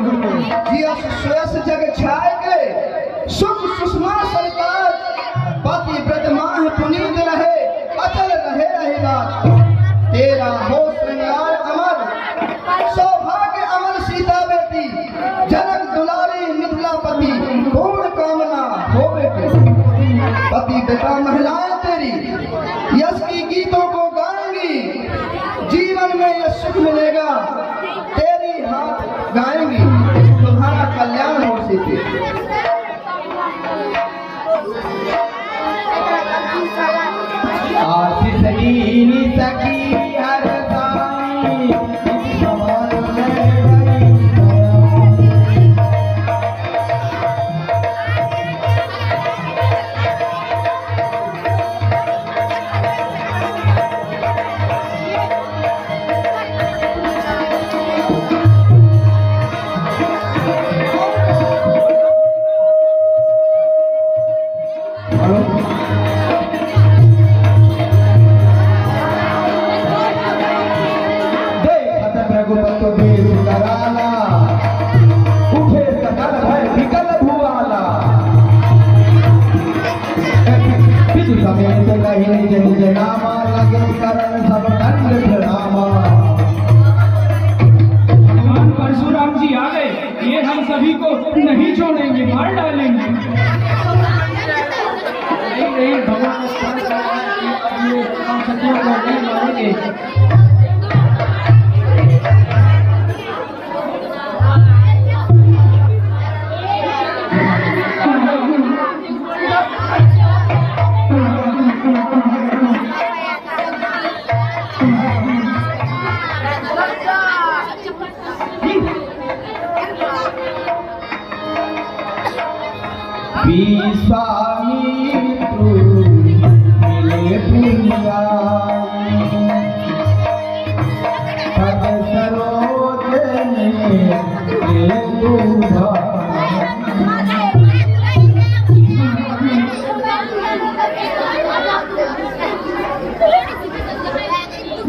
Jesus सोयस जग छाए गए सुख सुषमा सरकार पति व्रत माह पुनीत रहे अचल रहे रहिलात तेरा हो श्रृंगार अमर सौभाग्य अमर सीता बेटी जनक दुलारी मिथिलापति पूर्ण कामना हो बेटे पति पिता महिलाएं तेरी यश की गीतों को गाएंगी जीवन में यह सुख मिलेगा तेरी हाथ गाएंगी तुम्हारा कल्याण हो सीते आशीष लीनी सखी हर साई समान भगवान परशुराम जी आ गए, ये हम सभी को नहीं छोड़ेंगे, मार डालेंगे। नहीं भगवान हम सतियों को नहीं मारेंगे।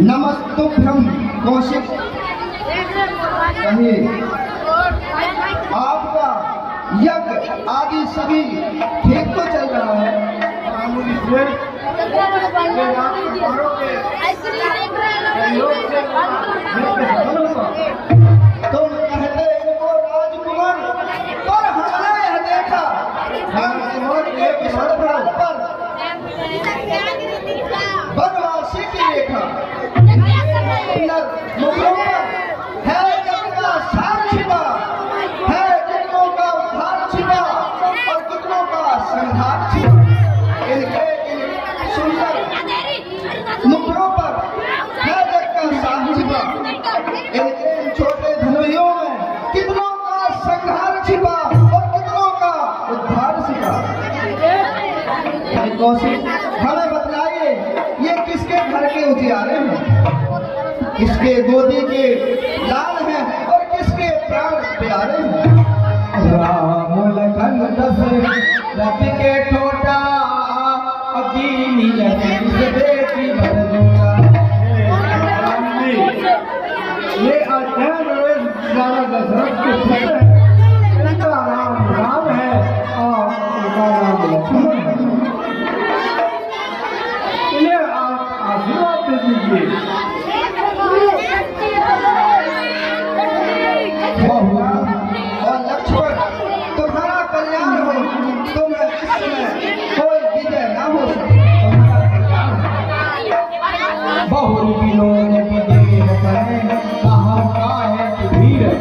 नमस्तुभ्यं कौशिक कहिए आपका यज्ञ आदि सभी ठीक तो चल रहा है तुम कहते इनको राजकुमार पर हमने यह देखा बनवासी की रेखा मुखों पर है जिनका सार छिपा है कितनों का उद्धार छिपा और कितनों का संहार छिपा इनके सुंदर मुखों पर है जग का सार छिपा इनके छोटे धनुयों में कितनों का संहार छिपा और कितनों का उद्धार छिपा हमें बतलाइए ये किसके घर के उजियारे हैं किसके गोदी के लाल हैं और किसके प्राण प्यारे हैं राम लखन दशरथ के ठोटा अकीनी बेटी ये अध्ययन राजा दशरथ के पुत्र इनका नाम राम है और इनका नाम लक्ष्मण है इन्हें आप आशीर्वाद दे दीजिए और लक्ष्मण तुम्हारा कल्याण हो तुम्हें इस समय कोई विजय ना हो सके बहु विनोद विदेह करे कहाँ का है वीर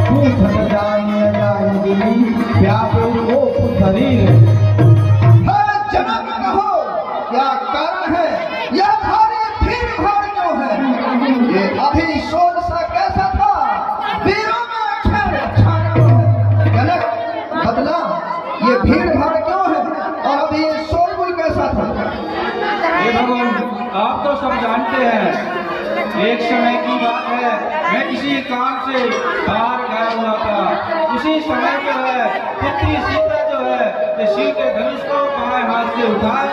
पूछत जानिए जानी व्याकुल हो शरीर जनक कहो क्या कारण है यह भारी भीड़ भाड़ क्यों है ये अभी शोर सा कैसा था वीरों में अक्षर छान क्यों है जनक बदला ये भीड़ भाड़ क्यों है और अभी ये शोरगुल कैसा था हे भगवान आप तो सब जानते हैं एक समय की बात है मैं किसी काम से बाहर गया हुआ था उसी समय जो है पुत्री सीता जो है शिव के धनुष को बाएं हाथ से उठाए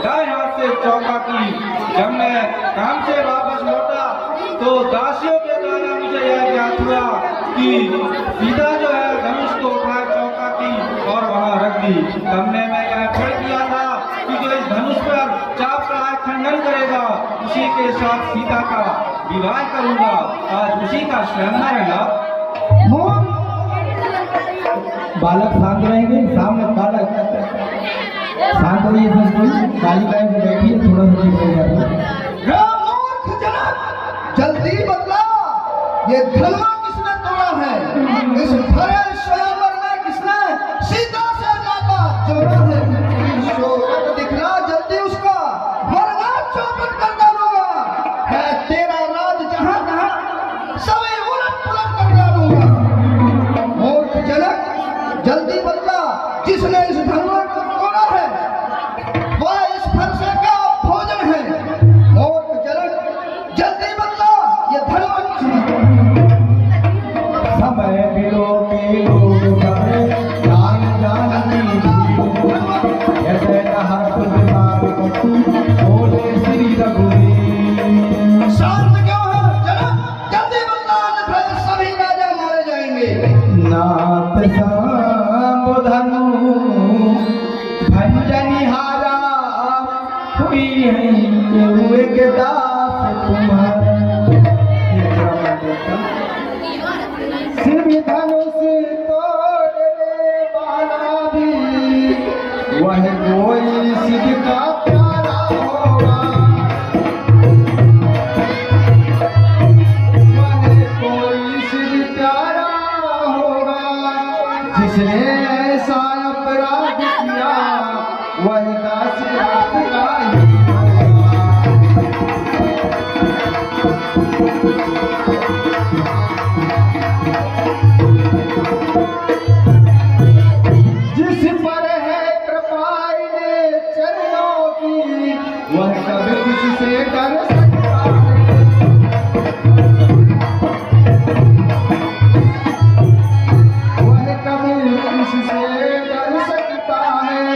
दाएं हाथ से चौका की जब मैं काम से वापस लौटा तो दासियों के द्वारा मुझे यह ज्ञात हुआ की। सीता जो है धनुष को उठा चौका की और वहां रख दी। तब ने मैं यह तय किया था कि जो इस धनुष पर चाप चढ़ाए खंडन करेगा उसी के साथ सीता का विवाह करूंगा। आज उसी का स्वयंवर है ना। मोर बालक शांत रहेंगे, सामने बालक शांत रहिए। सब कोई कालिकाएं में बैठी है, थोड़ा सा चुप रहिए। मूर्ख जनक, जल्दी बतला, ये धनवा किसने तोड़ा है? इस भरे स्वयंवर में किसने सीता से नाता जोड़ा है? शोरत दिखला जल्दी उसका, वरना चौपट कर डालूंगा। है तेरा राज जहां तहां सभी उलट पुलट कर डालूंगा। मूर्ख जनक, जल्दी बतला, जिसने इस धनवा को तोड़ा है वह इस फरसे का भोजन है। मूर्ख जनक, जल्दी बतला, ये धनवा किसने तोड़ा? समय बिलो के लोग करे जान जानती ऐसे कहा तुम बोले श्री रघुवीर। शांत क्यों है जनक? जल्दी बतला, अन्यथा ये सभी राजा मारे जाएंगे। नाथ संबोधनु भंजनिहारा हुई है हुए के दास तुम्हारा। सिर धनुष तोड़ने वाला भी वह कोई सिद्ध का प्यारा होगा। वह कोई सिद्ध प्यारा होगा। जिसने ऐसा अपराध किया वही दास राष्ट्र का ही जिस पर है कृपा इन्हें चरणों की वह कभी किससे डर सकता है। वह कभी किससे डर सकता है।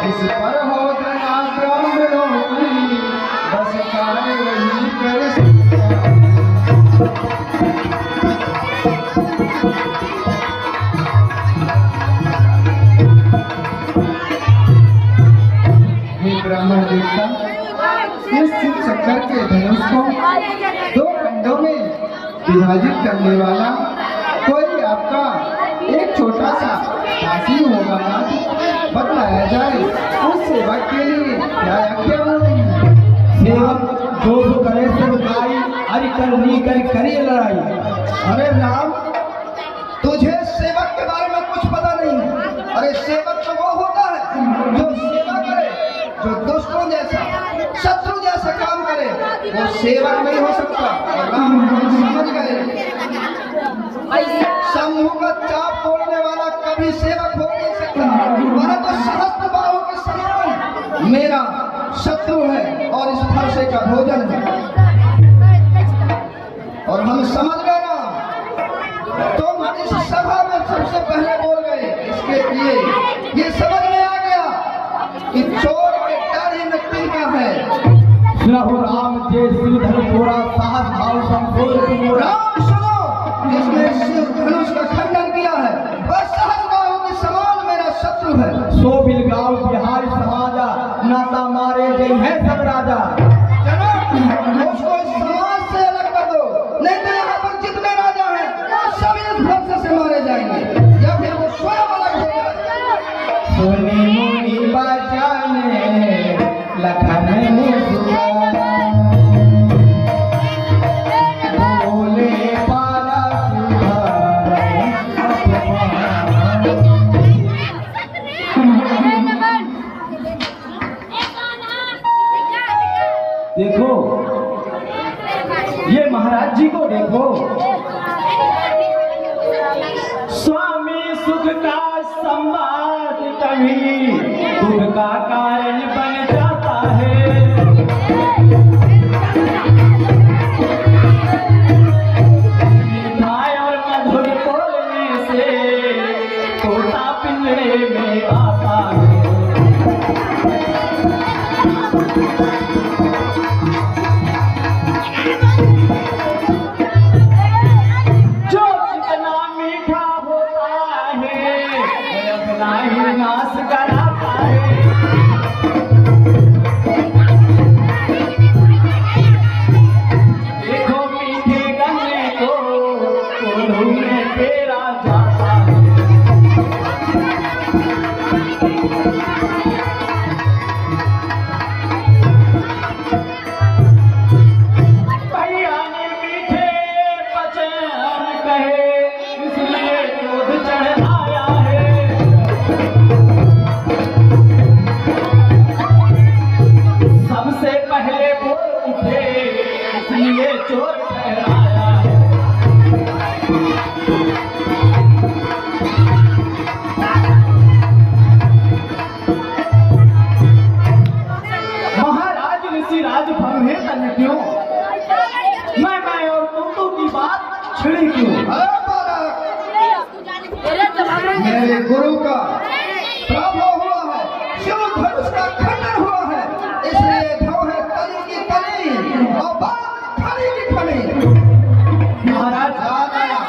जिस पर हो दया ब्राह्मणों की बस कार्य वही कर सकता है। ब्राह्मण देवता इस चक्कर के धनुष को दो खंडों में विभाजित करने वाला कोई आपका एक छोटा सा दासी होगा ना, बताया जाए। उस सेवक के लिए क्या आज्ञा होगी? सेवक जो करे सब गाई, हरि करनी कर करे लड़ाई। अरे राम, तुझे सेवक के बारे में कुछ पता नहीं। अरे सेवक तो वो होता है जो सेवा करे, जो दुष्टों जैसा शत्रु जैसा काम करे, वो सेवक नहीं हो सकता। और राम समझ गए, समूह का चाप तोड़ने वाला कभी सेवक हो नहीं सकता। परंतु सहस्त्र बाहों के समान मेरा शत्रु है और इस फरसे का भोजन है। और हम समझ गए ना, तुम इस सभा में सबसे पहले बोल गए, इसके लिए ये समझ में आ गया कि चोर के डर ही मिट्टी का है। सुनो राम जय श्रीधर पूरा साहस भाव संपूर्ण। राम सुनो, जिसने शिव धनुष का खंडन किया है वह सहज बाहु के समान मेरा शत्रु है। सो बिलगांव बिहारी समाजा नाता मारे गए हैं सब राजा। जनक, उसको इस समाज से अलग कर दो, नहीं तो यहाँ पर जितने राजा हैं वो सभी इस फरसे से मारे जाएंगे या फिर वो स्वयं अलग हो जाए। सोनी मुनि बचाने लखन बोले पारा देखो, ये महाराज जी को देखो। स्वामी सुख का संवाद कभी दुख का कारण बन जाता है। मिठाई और मधुर बोलने से तोता पिंजरे में आता है। जो जितना नाही नाश कराता है। देखो मीठे गन्ने को कोल्हू में पेरा जाता है। भैया ने मीठे वचन कहे इसलिए दूध चढ़ाया है। सबसे पहले बोल उठे इसलिए चोर ठहराया है। महाराज ऋषि राजभवन में तन क्यों मैं और तुम की बात छिड़ी क्यों? मेरे गुरु का पराभव हुआ है, शिव धनुष का खंडन हुआ है, इसलिए धो है तली की तली और बात खड़ी की खड़ी। महाराज याद आया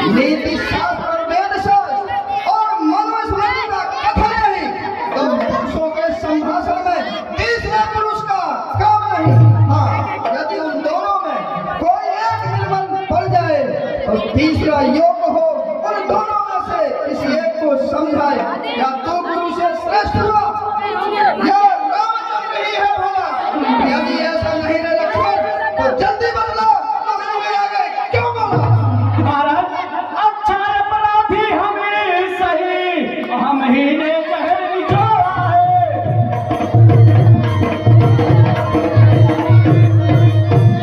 नीति शास्त्र और वेद शास्त्र और मनुस्मृति का कथन नहीं तो पुरुषों के संभाषण में तीसरे पुरुष का काम नहीं। हाँ, यदि उन दोनों में कोई एक निर्बंध पड़ जाए तो तीसरा योग हो उन दोनों में से किसी एक को समझाए। या तो गुरु से श्रेष्ठ हुआ या रामचंद्र ही है भोला। यदि ऐसा नहीं रहे लक्ष्मण तो जल्दी बदला, तो मेरे आगे क्यों बोला? महाराज अच्छा अपराधी हमें सही हम ही ने जहर निचोड़ा है।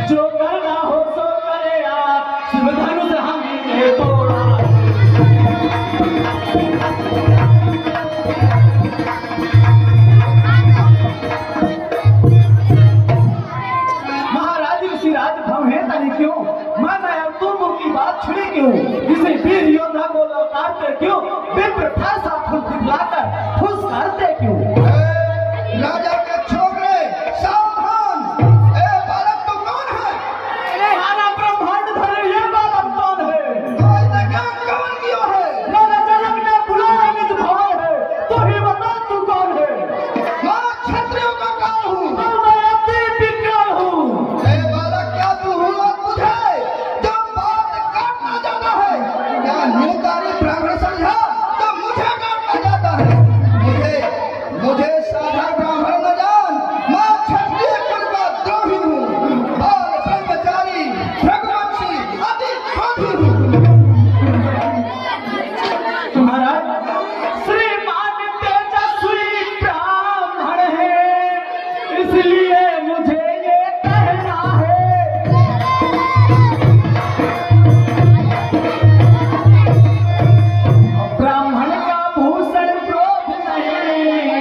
जो करना हो सो करे आप, शिव धनुष हम ही ने तोड़ा है। महाराज ऋषि राजभवन है तनी क्यों मैं और तुम की बात छिड़ी क्यों? इसे वीर योद्धा को लौटाते क्यों? विप्र था साथ दिखलाकर खुश करते क्यों? राजा के छोकरे सावधान। ए बालक तू कौन है? माना ब्रह्मांड धरे ये बालक कौन है? तो इसने क्या कौन किया है? मेरे जनक ने बुलाया निज भवन है, तो ही बता तू कौन है? मैं क्षत्रियों का काल हूँ। तो मैं अति विक्रम हूँ। ए बालक क्या तू हुआ तुझे जो बात काटना जाता है? क्या न्यूकारी ब्राह्मण समझा तो मुझे काटना जाता है? मुझे साधा ब्राह्मण न जान, मैं क्षत्रिय कुल का द्रोही हूँ, बाल ब्रह्मचारी रघुवंशी अति क्रोधी हूँ। महाराज श्रीमान तेजस्वी ब्राह्मण है, इसलिए मुझे ये कहना है। ब्राह्मण का भूषण क्रोध नहीं,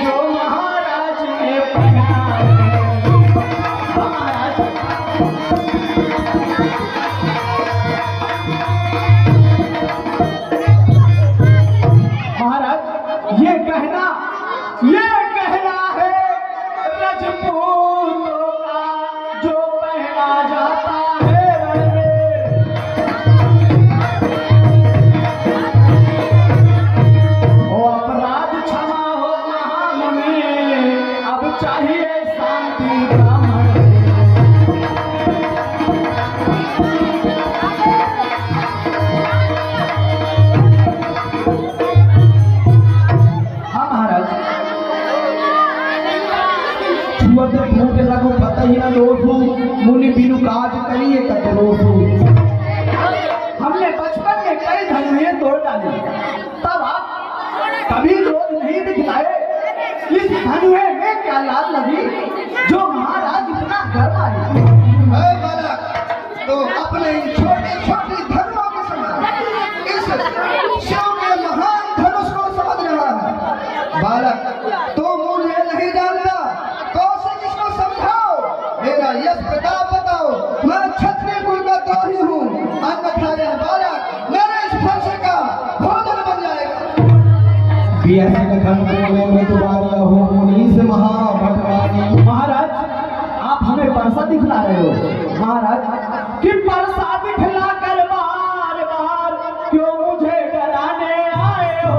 जो महाराज ने पहना है। महाराज महाराज ये कहना है रजपूतों का जो पहना जाता है रण में। ओ अपराध क्षमा हो महामुनि, अब चाहिए शांति ब्राह्मण में। हाँ महाराज लगो पता ही ना लोटू मुनि बिनु काज करिए कत लोटू। हमने बचपन में कई धनुएं तोड़ डाली, तब आप कभी क्रोध नहीं दिखलाए। इस धनुए में क्या लाल लगी जो महाराज इतना गर्व आई? ऐ बालक, तो अपने इन छोटी छोटी धनुओं के समझ इस शिव के महान धनुष को समझ रहा है। बालक तो मुझे नहीं जानता, कौशल इसको समझाओ, मेरा यश प्रताप बताओ। मैं क्षत्रिय कुल का द्रोही हूँ, अन्यथा यह बालक मेरे इस फरसे का भोजन बन जाएगा। महाराज आप हमें परसा दिखला रहे हो। महाराज कि परसा दिखला कर बार बार क्यों मुझे डराने आए हो?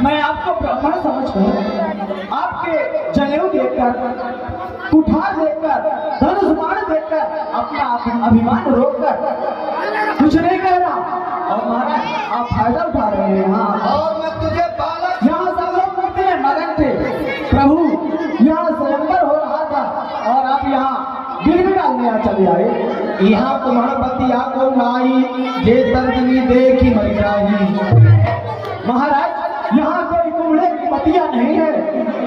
मैं आपको ब्राह्मण समझकर, आपके जनेऊ देखकर, कुठार देखकर, धनुष बाण देखकर अपना अभिमान रोककर कुछ नहीं कह रहा। और महाराज आप फायदा उठा रहे हैं यहाँ। और मैं तुझे बालक यहाँ सब लोग मूर्ति में मगन थे। प्रभु यहाँ स्वयंवर हो रहा था और आप यहाँ गिरवी डालने यहाँ चले आए। यहाँ तुम्हारा पति आको लाई जे तर्जनी देखी मर जाही। महाराज यहाँ कोई कुमड़े की पतिया नहीं है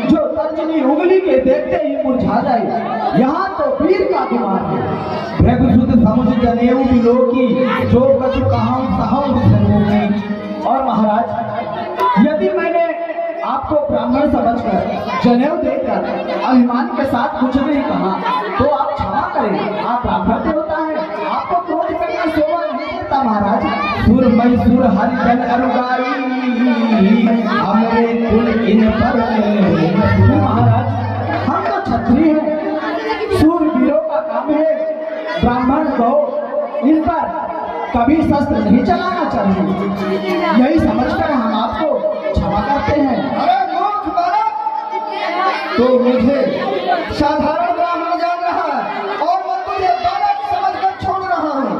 जो तर्जनी उंगली के देखते ही मुरझा जाए। यहाँ तो वीर का कुमार है। भृगुसुत समुझ जनेऊ बिलोकी जो कछु कहाऊं सहाऊं सरोगी। और महाराज यदि मैंने आपको ब्राह्मण समझकर जनेऊ देकर अभिमान के साथ कुछ नहीं कहा तो आप क्षमा करें। आप ब्राह्मण देवता है, आपको क्रोध करना शोभा नहीं देता महाराज। सुर मई सुर हरि जन अनुगाई हमरे कुल इन पर महाराज हम तो क्षत्रिय हैं, सूरवीरों का काम है ब्राह्मण को इन पर कभी शस्त्र नहीं चलाना चाहिए। यही समझकर हम आपको क्षमा करते हैं। अरे मूर्ख बालक, तो मुझे साधारण ब्राह्मण जान रहा है और मैं तुझे बालक समझकर छोड़ रहा हूँ।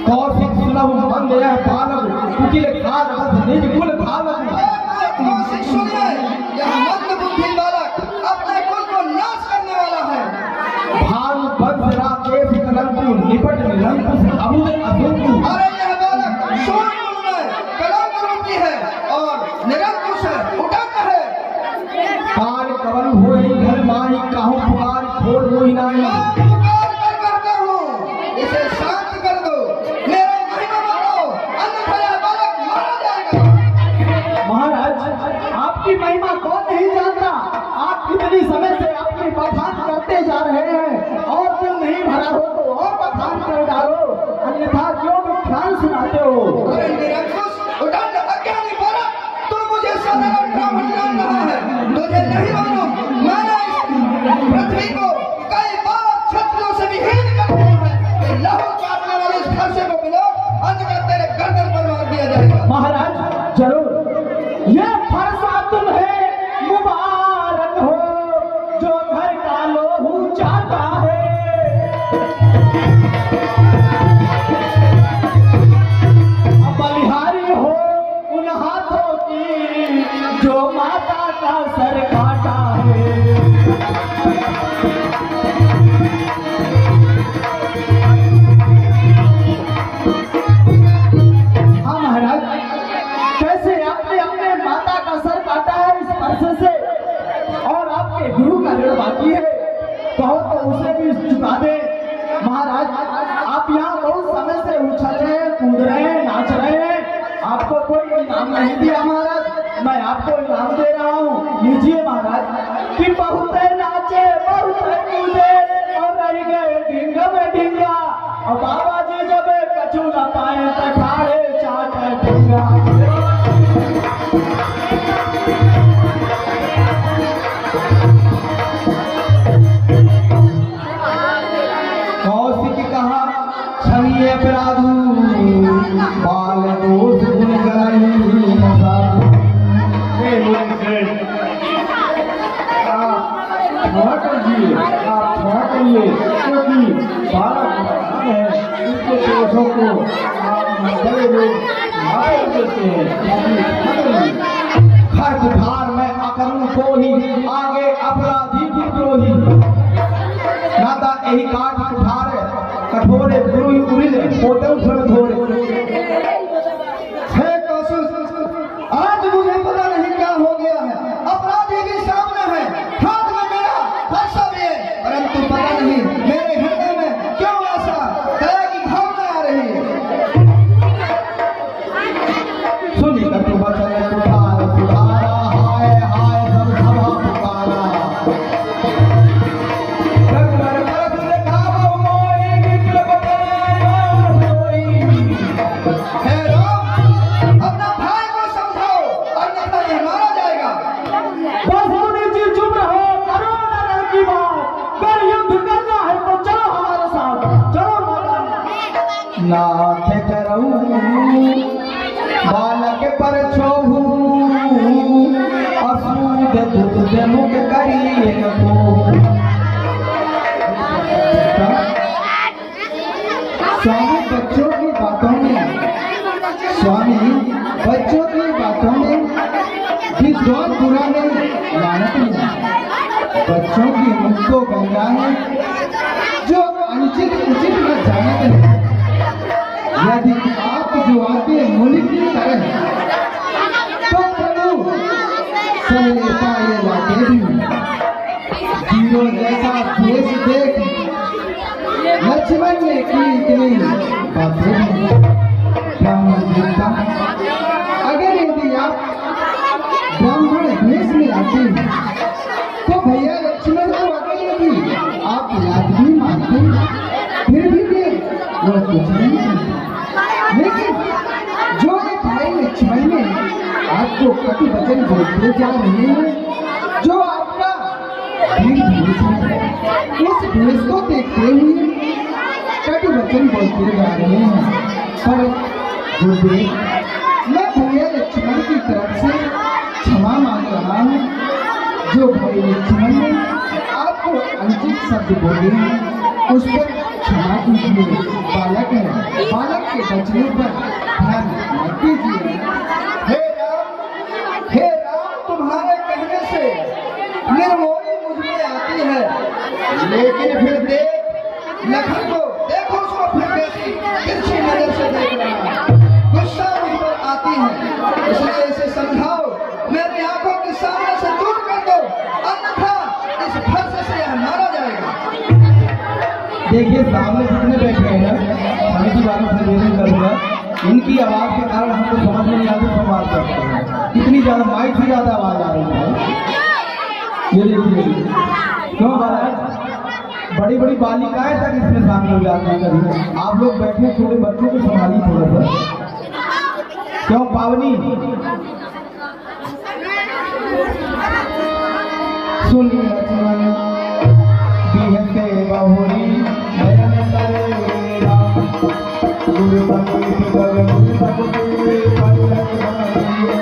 कौशिक सुलभ मंद यह बालक कुटिल खाद बस निज कुल धावक। कौशिक सुनिए, यह मंद बुद्धि बालक अपने कुल को नाश करने वाला है। भानु वंश राकेश कलंकु निपट निरंकुश अबुद असूंकु। अरे यह बालक सूर्य कुल में कलंक रूपी है और निरंकुश है, उटंक है। काल कवन होई घर माही काहू पुकार छोड़ मोहि नाई। मैं पुकार कर कहता हूँ, इसे शांत कर दो, मेरा महिमा मानो, अन्यथा यह बालक मारा जाएगा। महाराज आपकी महिमा कौन नहीं जानता। आप कितनी समय से अपनी बखान करते जा रहे हैं और तुम नहीं भरा हो तो और बखान कर डालो, अन्यथा क्यों विख्यान सुनाते हो। अरे निरंकुश उदंड अज्ञानी बालक, तू मुझे साधारण ब्राह्मण जान रहा है। तुझे नहीं मालूम मैंने इस पृथ्वी को कई बार क्षत्रियों से भी हीन कर दिया है कि लहू काटने वाले इस फरसे को मिलो, अन्यथा तेरे गर्दन पर मार दिया जाएगा। महाराज जरूर ये फरसा तुम्हें मुबारक हो जो घर का लोहू चाहता है। बलिहारी हो उन हाथों की जो माता का सर काटा है। हाँ महाराज, कैसे आपने अपने माता का सर काटा है इस फरसे से और आपके गुरु का ऋण बाकी है, कहो तो उसे भी चुका दे। महाराज आप यहाँ बहुत समय से उछल रहे हैं, कूद रहे हैं, नाच रहे हैं, आपको कोई इनाम नहीं दिया महाराज। मैं आपको इनाम दे रहा हूँ, लीजिए महाराज। कि बहुत नाचे बहुत कूदे और रह गए ढींगा में ढींगा, और बाबा जी जब कछू न पाए तो खाए चाट ढींगा। कौशिक कहा छवि अपराधु बाल दोष गुण गराई मसाधु। आप क्षमा करिए, आप क्षमा करिए, क्योंकि बालक है इसके दोषों को आप बड़े लोग मार देते हैं। हर कुठार में अकरुण को ही आगे अपराधी विद्रोही। नाता यही काट कुठार कठोरे गुरु उरिल पोते उठन धोरे। हे कौशिक, आज मुझे पता नहीं क्या हो गया है। अपराधी भी सामने है, हाथ में मेरा फरसा भी है, परंतु पता नहीं मेरे हृदय में क्यों ऐसा दया की भावना आ रही है। सुनी कटु वचन कुठार सुधारा हाय हाय सब सभा पुकारा। रघुवर परस देखावो मोहि निखिल बतायो सोई। हे राम, अपना भाई को समझाओ, अन्यथा ये मारा जाएगा। बस मुनि जी चुप रहो, करो न रण की बात। अगर युद्ध करना है तो चलो हमारे साथ, चलो मैदान। नाथ करऊ बालक पर छोहू असूद दूध मुख करिए को। स्वामी बच्चों की बातों में विद्वान बुरा नहीं, लानत नहीं। बच्चों की मुख को गंगा है जो अनुचित उचित न जानते हैं। यदि आप जो आते मुल्क की तरह तो प्रभु चले पाए लाते भी जीरो जैसा देश देख लक्ष्मण ने की इतनी बातें। ब्राह्मण देवता अगर यदि आप ब्राह्मण भेष में आते हैं तो भैया लक्ष्मण को अगर यदि आप याद भी मानते फिर भी वो कुछ नहीं करते। लेकिन जो ये भाई लक्ष्मण ने आपको कति वचन बोलते जा रहे हैं जो आपका भेष है, इस भेष को देखते हुए कति वचन बोलते जा रहे हैं। पर गुरुदेव, मैं भैया लक्ष्मण की तरफ से क्षमा मांग रहा हूँ। जो भाई लक्ष्मण ने आपको अनुचित शब्द बोले उस पर क्षमा कीजिए। बालक है, बालक के बचने पर ध्यान मत दीजिए। हे राम, तुम्हारे कहने से निर्मोही मुझ में आती है, लेकिन फिर देख लखन को, देखो उसको फिर कैसी तिरछी नजर से देख रहा है। गुस्सा मुझ पर आती है, इसलिए इसे समझाओ, मेरी आंखों के सामने से दूर कर दो, अन्यथा इस फर्श से यह मारा जाएगा। देखिए सामने जितने बैठे हैं ना, सभी की बातों से निवेदन करूंगा, इनकी आवाज के कारण हमको समझ में नहीं आती तो बात करते हैं। इतनी ज्यादा माइक से ज्यादा आवाज आ रही है। ये देखिए क्यों महाराज, बड़ी बड़ी बालिकाएं तक इसमें शामिल हो जाती हैं। आप लोग बैठे छोटे बच्चों को संभालिए थोड़ा सा। क्यों पावनी सुन लक्ष्मण बिहते बहुरी नयन करे राम गुरु बंदी बगल सबके पलक मारिए।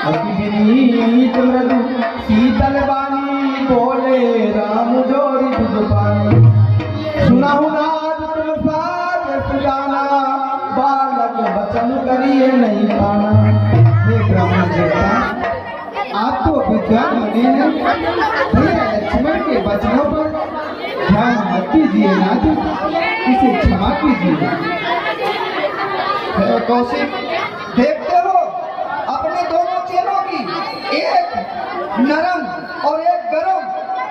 अति विनीत मृदु शीतल वाणी बोले राम जोरी तुझ पानी। सुनाहु नाद तुम साथ सुजाना बालक बचन करिए नहीं पाना। हे ब्राह्मण देवता, आप तो विद्वान बने हैं, भैया लक्ष्मण के वचनों पर ध्यान मत दीजिए नाथ, इसे क्षमा कीजिए। कौशिक, देखते हो अपने दोनों चेलों की, एक नरम और एक गरम,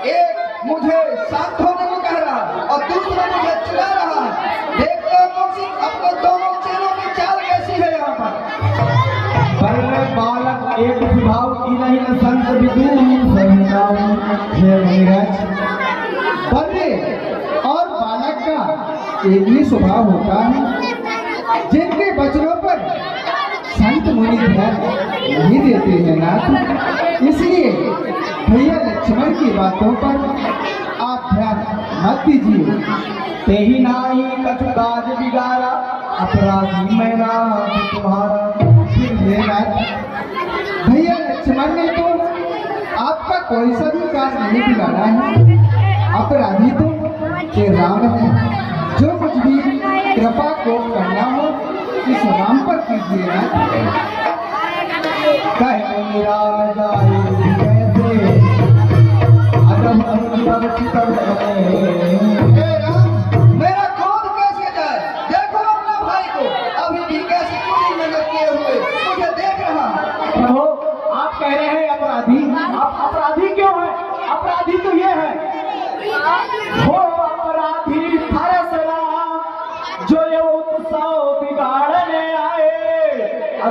एक मुझे शांत होने को कह रहा और दूसरा मुझे चिढ़ा रहा है। देखते हो कौशिक, अपने दोनों चेलों की चाल कैसी है यहाँ पर। बालक एक स्वभाव की नहीं न संत विदुर बल्ले और बालक का एक ही स्वभाव होता है, जिनके वचनों पर संत मुनि ध्यान नहीं देते हैं नाथ। इसलिए भैया लक्ष्मण की बातों पर आप ध्यान मत दीजिए। ते ही नाही कछु काज बिगाड़ा अपराधी मैं नाथ तुम्हारा। भैया लक्ष्मण ने तो आपका कोई सा भी कार्य नहीं बिगाड़ा है, अपराधी तो ये राम है। जो कुछ भी कृपा को करना हो इस राम पर कीजिए ना। कहे राम जाए कैसे अदम हे राम, मेरा क्रोध कैसे जाए। देखो अपना भाई को, अभी भी कैसे पूरी नजर किए हुए मुझे देख रहा है। प्रभु, आप कह रहे हैं अपराधी, आप अपराधी क्यों हैं? अपराधी तो ये है हो अपराधी फरस राम जो ये उत्सव बिगाड़ने आए।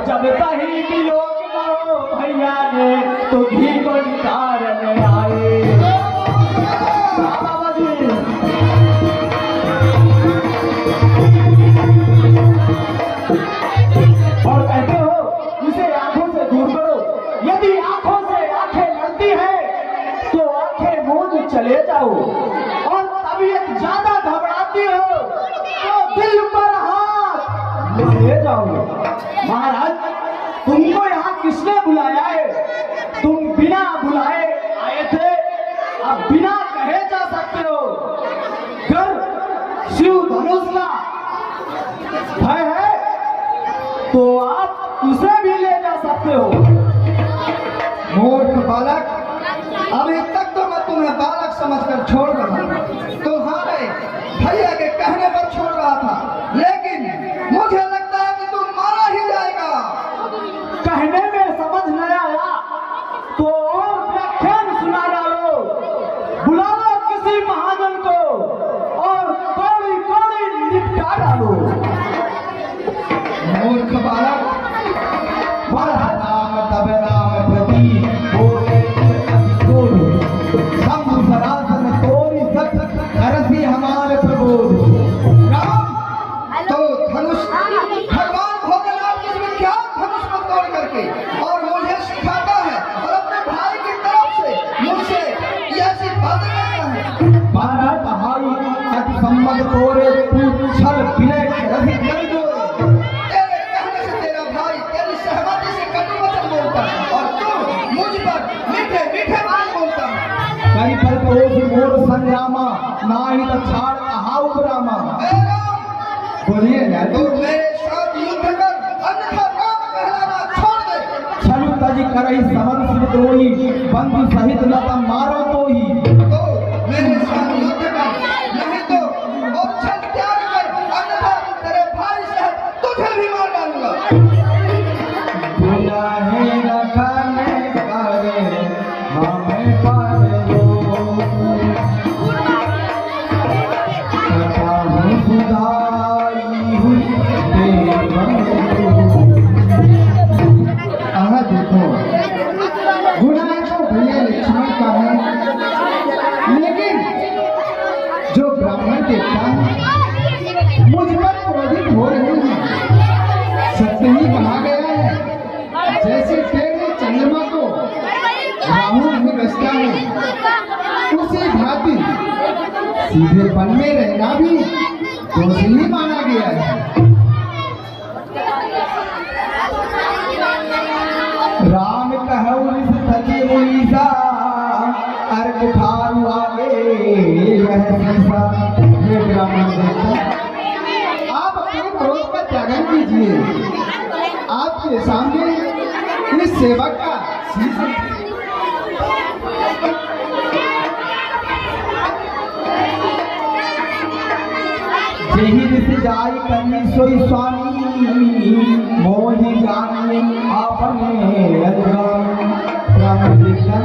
जब कहीं वियोग न हो भैया ने तो घी को निकारने आए। और कहते हो इसे आंखों से दूर करो। यदि आंखों से आंखें लड़ती हैं तो आंखें मूंद चले जाओ और तबीयत चाहती हो तो दिल पर हाथ ले जाओ। महाराज, तुमको यहाँ किसने बुलाया है? तुम बिना बुलाए आए थे, अब बिना कहे जा सकते हो। घर शिव धनुष का भय है तो आप उसे भी ले जा सकते हो। मूर्ख बालक, अभी तक तो मैं तुम्हें बालक समझकर छोड़ रहा था, तुम्हारे भैया के कहने पर छोड़ रहा था, लेकिन मुझे लगता है कि तुम मारा ही जाएगा। कहने में समझ नहीं आया तो और व्याख्यान सुना डालो। बुला लो किसी महाजन को और कौड़ी कौड़ी निपटा डालो। मूर्ख बालक, राम तब राम प्रति बोले शंभु सनातन तोरी सत हरसी हमारे प्रबोध। राम तो धनुष भगवान भोलेनाथ की विख्यात धनुष को तोड़ करके और मुझे सिखाता है और अपने भाई की तरफ से मुझसे ऐसी बातें करता है। बारह पहाड़ी अति सम्मत तोरे पूछल बिले रवि कर दो। तेरे कहने से तेरा भाई तेरी सहमति से कटु वचन बोलता है और तू मुझ पर मीठे मीठे बात बोलता है। कई पर कोस मोर संग्रामा नाही तो छाड़ कहाऊ रामा। ए राम, बोलिए ना तू मेरे साथ युद्ध कर, अन्यथा राम कहलाना छोड़ दे। छलु तज करई समर विद्रोही बंधु सहित न तम मारो तो ही। तो मेरे साथ युद्ध कर, नहीं तो और छल त्याग कर, अन्यथा तेरे भाई से तुझे भी मार डालूंगा। बुलाहे रखने करे हमें पर लो। कथा बुधाई हुई आहा देखो, गुनाह तो भैया लक्ष्मण का है, लेकिन जो ब्राह्मण देवता मुझ पर क्रोधित हो रहे हैं। सत्य ही कहा गया है, जैसे तेरे चंद्रमा को राहु नहीं रचता है, उसी भांति सीधेपन में रहना भी दोष ही माना गया है। राम कहु सती उड़ीसा अर्घ ठारू आगे यह सीसा। हे ब्राह्मण देवता, आप अपने क्रोध का त्यागन कीजिए। आपके सामने इस सेवक का शीश यही रिस जाई करनी सोई स्वामी मोहि जानी आपने अजगामी। ब्राह्मण देवता,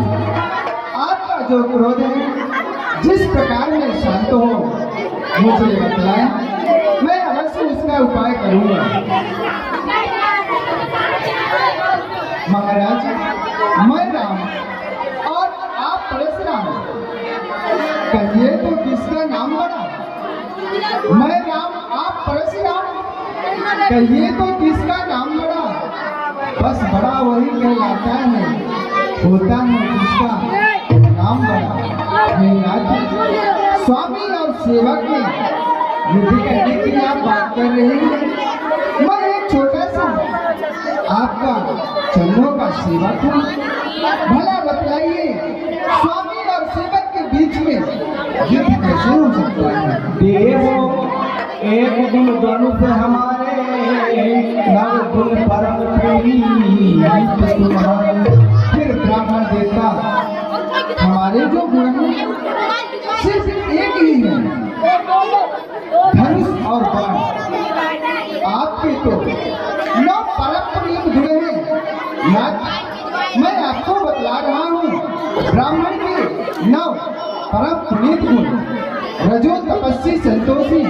आपका जो क्रोध है जिस प्रकार में शांत हो मुझे बतलाएं, मैं अवश्य उसका उपाय करूंगा। महाराज, मैं राम और आप परशुराम, कहिए तो किसका नाम बड़ा? मैं राम, आप परशुराम, कहिए तो किसका नाम बड़ा? बस बड़ा वही कहलाता है, होता है किसका नाम बड़ा। हे राज, स्वामी और सेवक में युद्ध करने की आप बात कर रहे हैं। मैं एक छोटा सा आपका चरणों का सेवक हूँ। भला बतलाइए, स्वामी और सेवक के बीच में युद्ध कैसे हो सकता है? देवो एक गुण धनुष हमारे, नव गुण परम तुम्हारे। फिर ब्राह्मण देवता, हमारे जो गुण हैं सिर्फ एक ही है, धनुष और बाण। आपके तो 9 परम प्रिय गुण हैं। मैं आपको बतला रहा हूँ, ब्राह्मण के 9 परम प्रीत गुण। रजो तपस्वी संतोषी,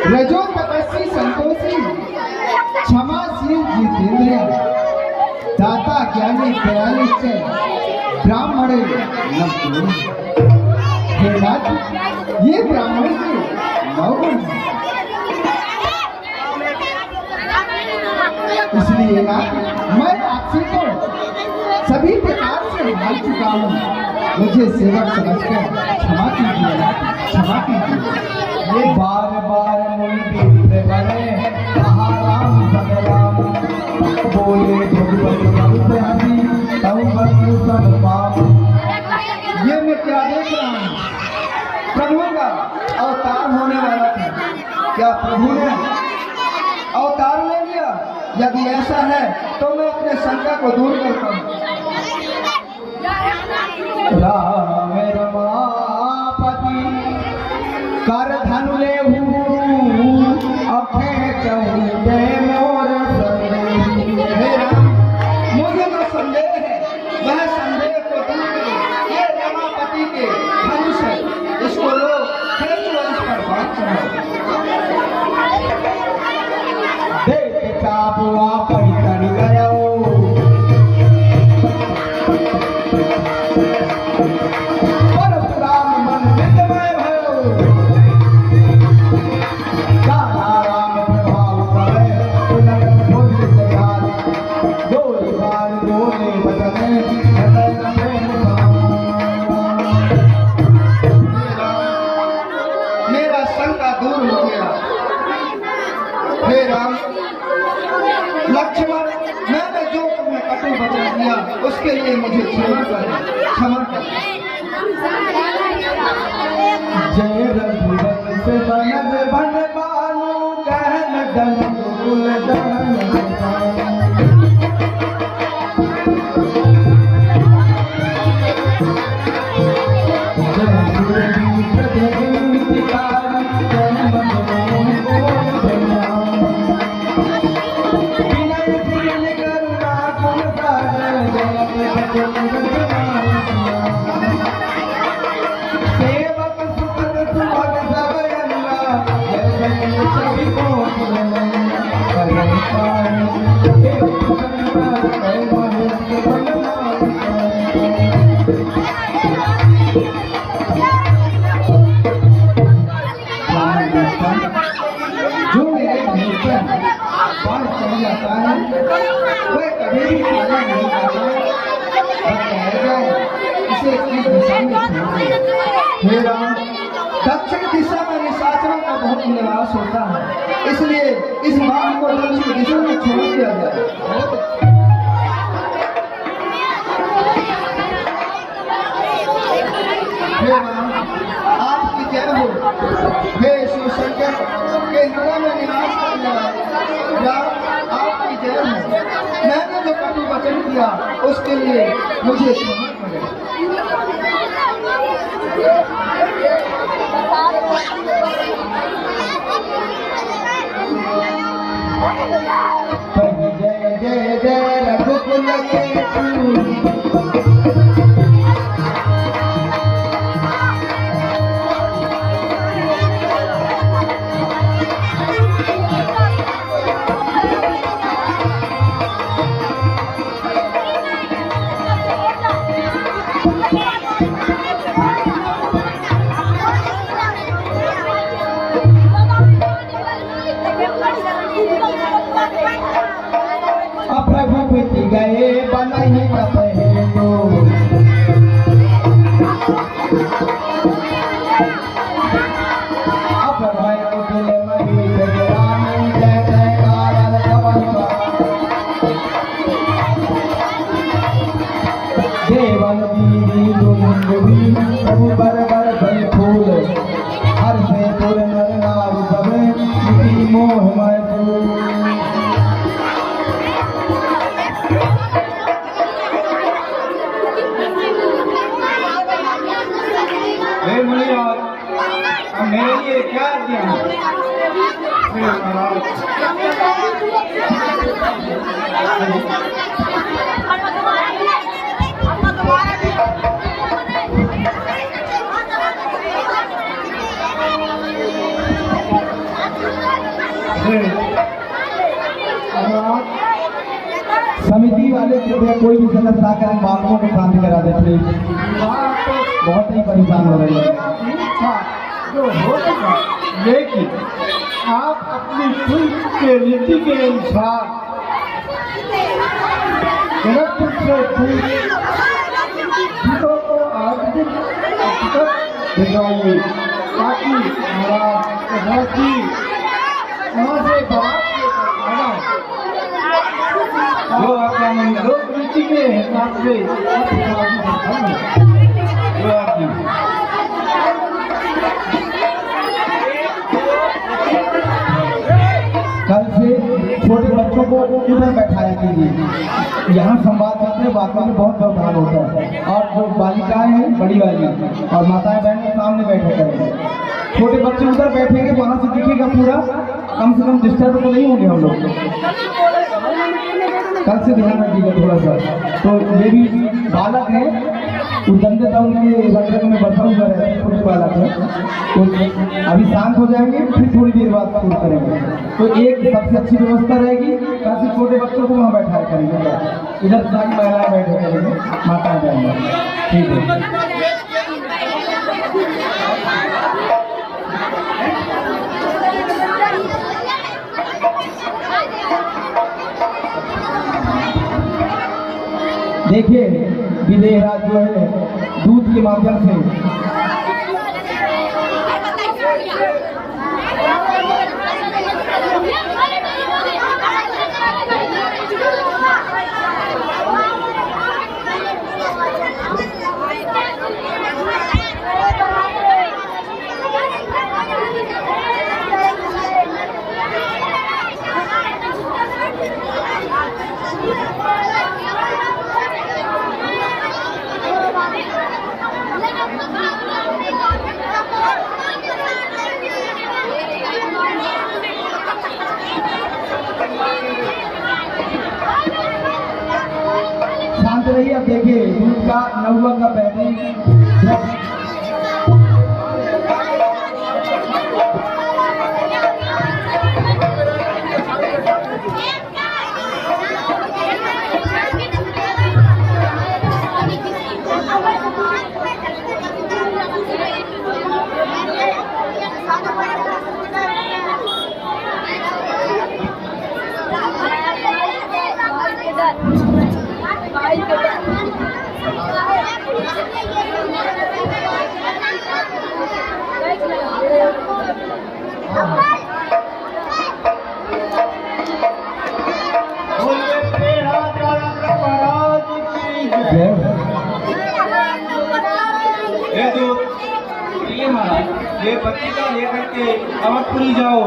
रजो तपस्वी संतोषी, क्षमाशील जितेंद्रिय, दाता ज्ञानी दयालु से ब्राह्मण नव। हे नाथ, ये ब्राह्मण के 9 गुण हैं। इसलिए नाथ, मैं आपसे तो सभी प्रकार से हार चुका हूँ। मुझे सेवक समझकर क्षमा कीजिए, क्षमा कीजिए। बार बार मुंडी बने कहा राम सब राम बोले भगवती तब बंधु सब पाप। ये मैं क्या देख रहा हूँ? प्रभु का अवतार होने वाला था। क्या प्रभु ने अवतार ले लिया? यदि ऐसा है तो मैं अपने शंका को दूर करता हूँ। राम रमापति कर धनु ले अखे चौदे मोर हे राम, मुझे जो संदेह है वह संदेह को दूर करो। ये रमापति के धनुष है, इसको लो, खींच लो, इस पर बात चढ़ाओ। देख चाबुआ पैतन गयो परशुराम मन विस्मय भयो गाना राम प्रभाव करे पुनः बोल दयाल बोले बाल बोले बचने हृदय प्रेम मेरा शंका दूर हो गया। हे राम लक्ष्मण, मैंने जो तुम्हें कटु वचन दिया उसके लिए मुझे क्षमा कर, क्षमा कर। जय रघुवंश बनद बन बानु कहन दन कुल दन सेवक सुखद सुभग सब सभी को जो मेरे भीतर बाढ़ चल जाता है वह कभी भी खाना नहीं खाता। इसे इस दिशा में छोड़ दो। हे राम, दक्षिण दिशा में निशाचरों का बहुत निवास होता है, इसलिए इस मार्ग को दक्षिण दिशा में छोड़ दिया जाए। हे राम, आपकी जय हो। हे शिव शंकर के हृदय में निवास करने वाले राम, आपकी जय हो। मैंने जो कटु वचन किया उसके लिए मुझे क्षमा करें। जय जय जय रघुकुल के प्रभुपति गए बनहि कपहेलो अब भयो दिल मही गजरानी जय जयकार देवन बीरी दुमुंगी प्रभु बर बर भय फूल हर से पुर नर नार सब मोहमय हे मुनियार, अब मेरे लिए क्या किया? हे समिति वाले कृपया कोई भी सदस्य आकर इन बातों को शांत करा दे प्लीज। बहुत ही परेशान हो रही है। जो होगा, लेकिन आप अपनी कुल के रीति के अनुसार जनकपुर से दूर को आज भिजवाइए ताकि महाराज जी वहाँ से बात जो आपका मंदिर लोग नीति के हिसाब से जो आपकी कल से छोटे बच्चों को इधर बैठाया कीजिए। यहाँ संवाद करते वाकई में बहुत व्यवधान होता है। और जो बालिकाएं हैं बड़ी वाली और माताएं बहन के सामने बैठे करेंगे। छोटे बच्चे उधर बैठेंगे, वहाँ से दिखेगा पूरा, कम से कम डिस्टर्ब तो नहीं होंगे हम लोग। कल से ध्यान रखिएगा थोड़ा सा। तो ये भी बालक है, उदंडता उनके रंग में बसा हुआ रहता है, छोटे बालक है। तो अभी शांत हो जाएंगे, फिर थोड़ी देर बाद शुरू करेंगे। तो एक सबसे अच्छी व्यवस्था रहेगी, काफी छोटे बच्चों को वहाँ बैठाया करेंगे, इधर सारी महिलाएं बैठे करेंगे, माताएं जाएंगे। ठीक है। देखिए विदेहराज जो है दूध के माध्यम से शांत रहिए। अब देखिए दूध का नौवा का पहले ये महाराज ये पत्रिका लेकर के अवधपुरी जाओ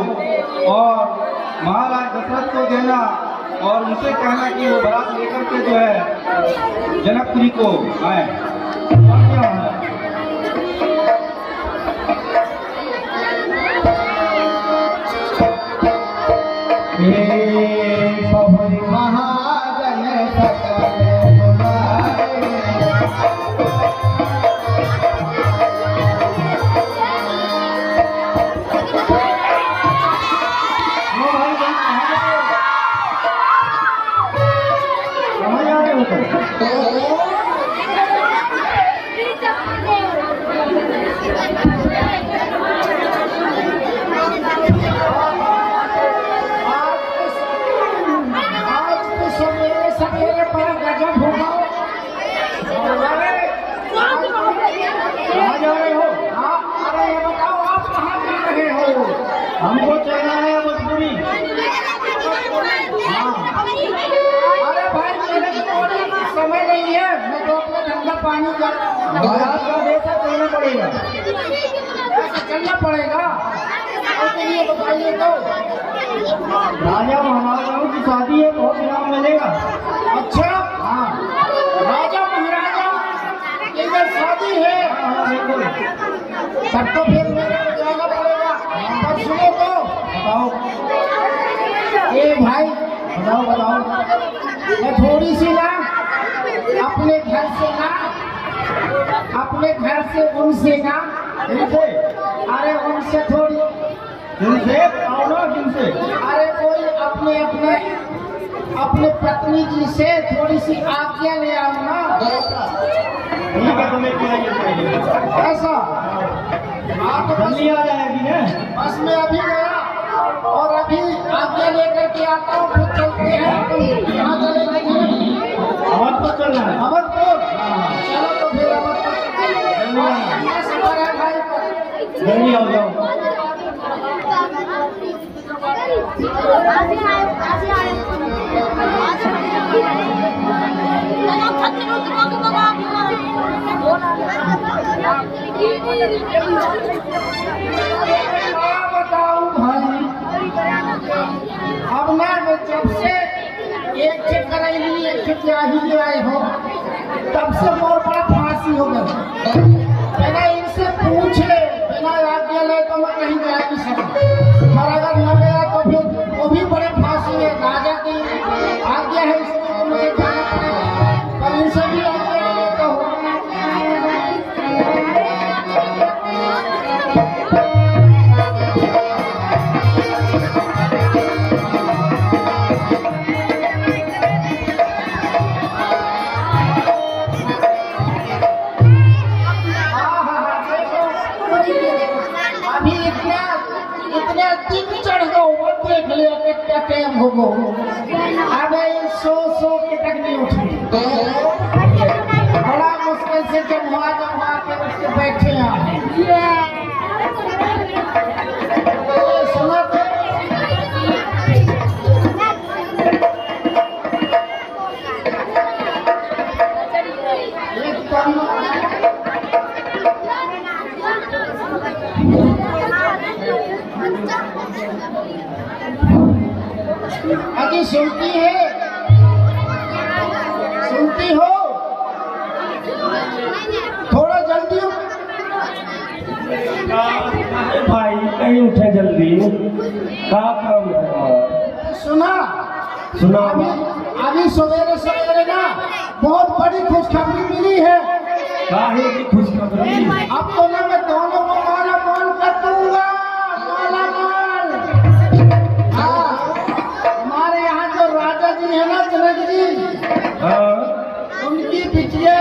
और महाराज दशरथ को देना और उनसे कहना कि वो बारात लेकर के जो है जनकपुरी को आए। और क्या महाराज हमको चलना है मजबूरी। अरे भाई मेरे को समय नहीं है, मैं तो अपना धंधा पानी का देता चलना पड़ेगा। चलना पड़ेगा उसके लिए बताइए तो। राजा महाराजाओं की शादी है, बहुत इनाम मिलेगा। अच्छा हाँ, राजा महाराजा इधर शादी है। तब तो फिर मेरे को जाना पड़ेगा। पर सुनो तो बताओ, ए भाई बताओ मैं थोड़ी सी ना अपने घर से उनसे ना इनसे अरे उनसे थोड़ी जिनसे अरे कोई अपने पत्नी जी से थोड़ी सी आज्ञा ले आओ ना। ठीक है, तुम्हें क्या ऐसा आप जल्दी आ जाएगी है। बस मैं अभी गया और अभी आज्ञा लेकर के आता हूँ, फिर चलते हैं। कहाँ चलेंगे? अवधपुर चलना है। अवधपुर चलो तो फिर अवधपुर। जल्दी सफर है भाई। जल्दी आ जाओ। बताऊं भाई, अब मैं जब से एक ठे करैली एक ठे प्याही ले आए हो, तब से मोर बड़ा फांसी हो गया। बिना इनसे पूछे बिना आज्ञा ले तो मैं कहीं जा नहीं सकता, और अगर न गया तो फिर वो भी बड़े फांसी है। राजा की आज्ञा है इसलिए तो मुझे जाना पड़ेगा, पर इनसे भी आज्ञा नहीं लेता हूँ। अभी इतने दिन चढ़ गो देख लिया कितना टाइम हो गो। अब सो के तक नहीं उठी, बड़ा मुश्किल से जब हुआ के उसके बैठे हैं। सुना अजी सुनती है, सुनती हो? थोड़ा जल्दी भाई कहीं उठे जल्दी, क्या काम है? सुना अभी सवेरे सवेरे ना बहुत बड़ी खुशखबरी मिली है। काहे की खुशखबरी? अब तो ना मैं दोनों को माला माल कर दूंगा, माला माल। हाँ, हमारे यहाँ जो राजा जी है ना, जनक जी, हाँ? उनकी बिटिया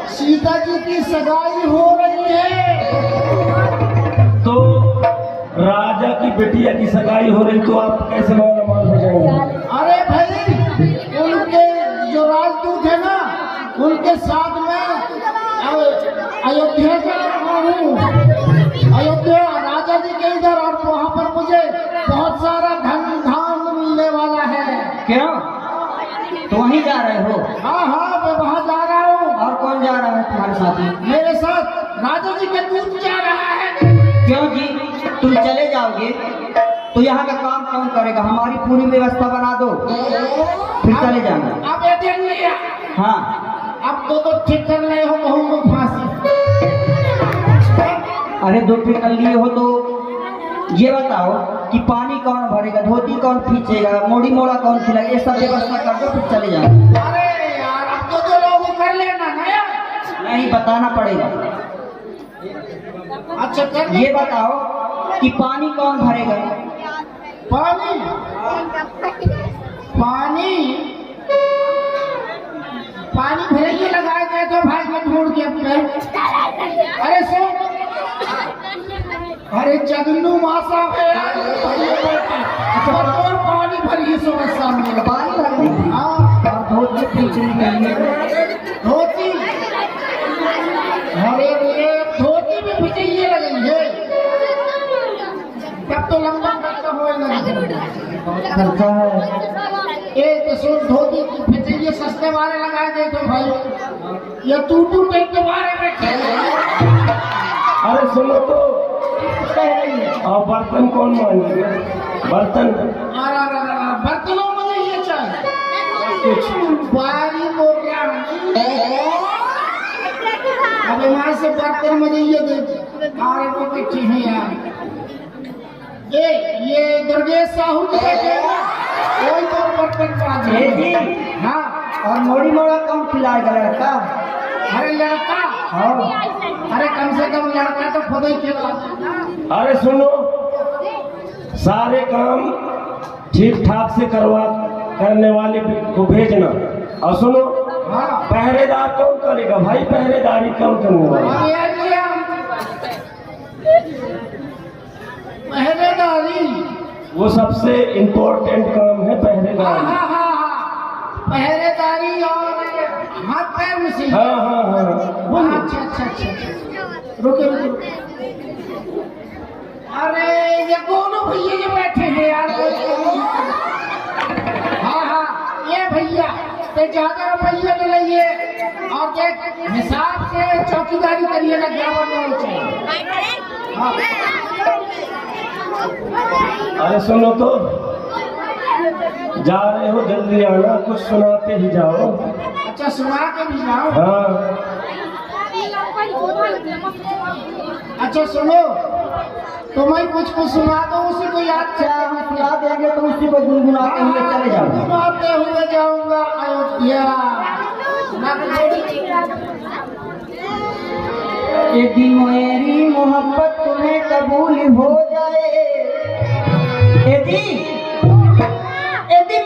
सीता जी की सगाई हो रही है। तो राजा की बेटिया की सगाई हो रही तो आप कैसे माला माल हो जाएंगे? अरे भाई, उनके जो राजदूत है ना, उनके साथ में अयोध्या जा रहा हूँ। अयोध्या राजा जी के इधर, और वहाँ पर मुझे बहुत सारा धन धान मिलने वाला है। क्या तो वहीं जा रहे हो? हाँ हाँ, मैं वहाँ जा रहा हूँ। और कौन जा रहा है तुम्हारे साथ? मेरे साथ राजा जी के दूत जा रहा है। क्यों जी, तुम चले जाओगे तो यहाँ का काम कौन करेगा? हमारी पूरी व्यवस्था बना दो, फिर चले जाना। अब ये देख लिया, हाँ, अब तो ठीक कर रहे हो बहू को फांसी। अरे दो फिर कर लिए हो तो ये बताओ कि पानी कौन भरेगा, धोती कौन खींचेगा, मोड़ी मोड़ा कौन खिलाएगा, ये सब व्यवस्था कर दो, फिर चले जाना। अरे यार, अब तो लोग कर लेना ना यार। नहीं, बताना पड़ेगा। अच्छा कर ये बताओ कि पानी कौन भरेगा? पानी पानी पानी भरेंगे लगाए गए तो भाई मैं ढूंढ के अपने। अरे सुन, अरे जगनू मासा है यार, और पानी भरिए सुबह सामने पानी भरेंगे? हाँ, और धोती खींचने के लिए धोती, अरे ये धोती में मुझे ये लगेंगे, तब तो लंबा खर्चा होएगा। खर्चा है। ये तो सुन, धोती फिर ये सस्ते वाले लगाए गए थे भाई, ये टूटू टेक के बारे में। अरे सुनो तो, और बर्तन कौन मांगेगा? बर्तन बर्तनों में ये चाहिए कुछ बारी मोटा। अब वहां से बर्तन मुझे ये दे, अरे वो बैठी है यार, ये दुर्गेश साहू जी बैठे हैं ना, वही तो बर्तन पा जी। हाँ, और मोड़ी मोड़ा कौन खिलाएगा? लड़का? अरे लड़का, हाँ, अरे कम से कम लड़का तो खुद ही खिला। अरे सुनो, सारे काम ठीक ठाक से करने वाले को भेजना। और सुनो, हाँ, पहरेदार कौन करेगा भाई? पहरेदारी कौन करने वाला? पहरेदारी वो सबसे इम्पोर्टेंट काम है, पहरेदारी। पहरेदारी और हाथ पैर में से। हाँ। अच्छा। रुके। अरे ये दोनों भैया जो बैठे हैं यार, ज्यादा रुपये न लइए और देख हिसाब से चौकीदारी करिए ना, गड़बड़ नहीं होनी चाहिए। हाँ। अरे सुनो तो, जा रहे हो जल्दी आना, कुछ सुनाते ही जाओ। अच्छा सुना के भी जाओ। हाँ अच्छा सुनो, तुम्हें कुछ सुना दो, उसी को याद क्या हम सुना देंगे तो उसी को गुनगुनाते हुए चले जाओ। गुनगुनाते हुए जाऊंगा अयोध्या। यदि मेरी मोहब्बत तुम्हें कबूल हो जाए, यदि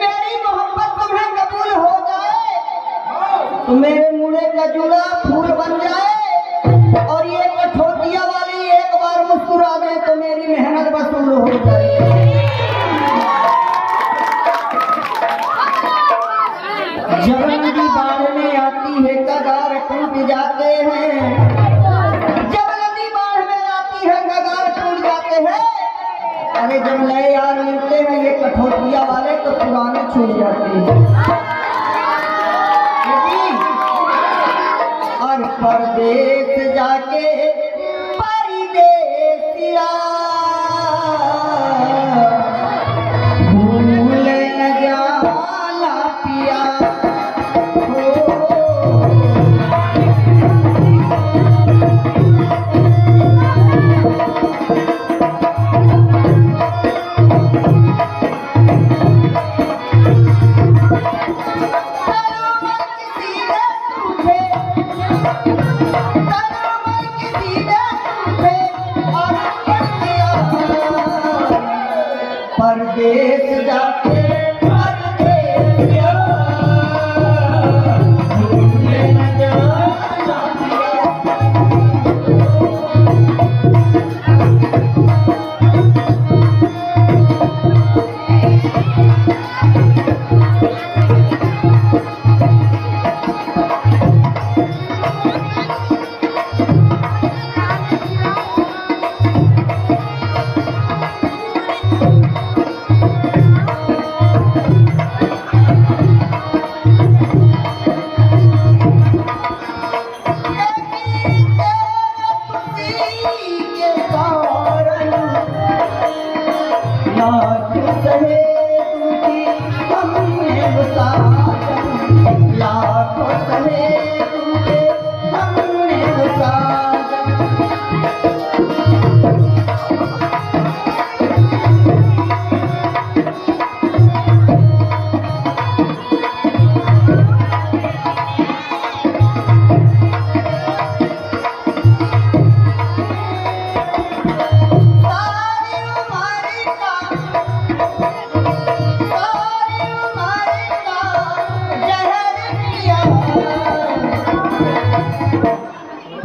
मेरी मोहब्बत तुम्हें कबूल हो जाए तो मेरे मुड़े का जुड़ा फूल बन जाए और ये कठौतिया वाली एक बार मुस्कुरा दे तो मेरी मेहनत वसूल हो जाए। जब नदी बाढ़ में आती है कगार टूट जाते हैं, जब नदी बाढ़ में आती है कगार टूट जाते हैं। अरे जब नए यार मिलते हैं ये कठौतिया वाले तो पुराने छूट जाते हैं। और परदेश जाके परदेसिया भूल न जाना पिया हो। परदेश जाके परदेसिया भूल न जाना पिया।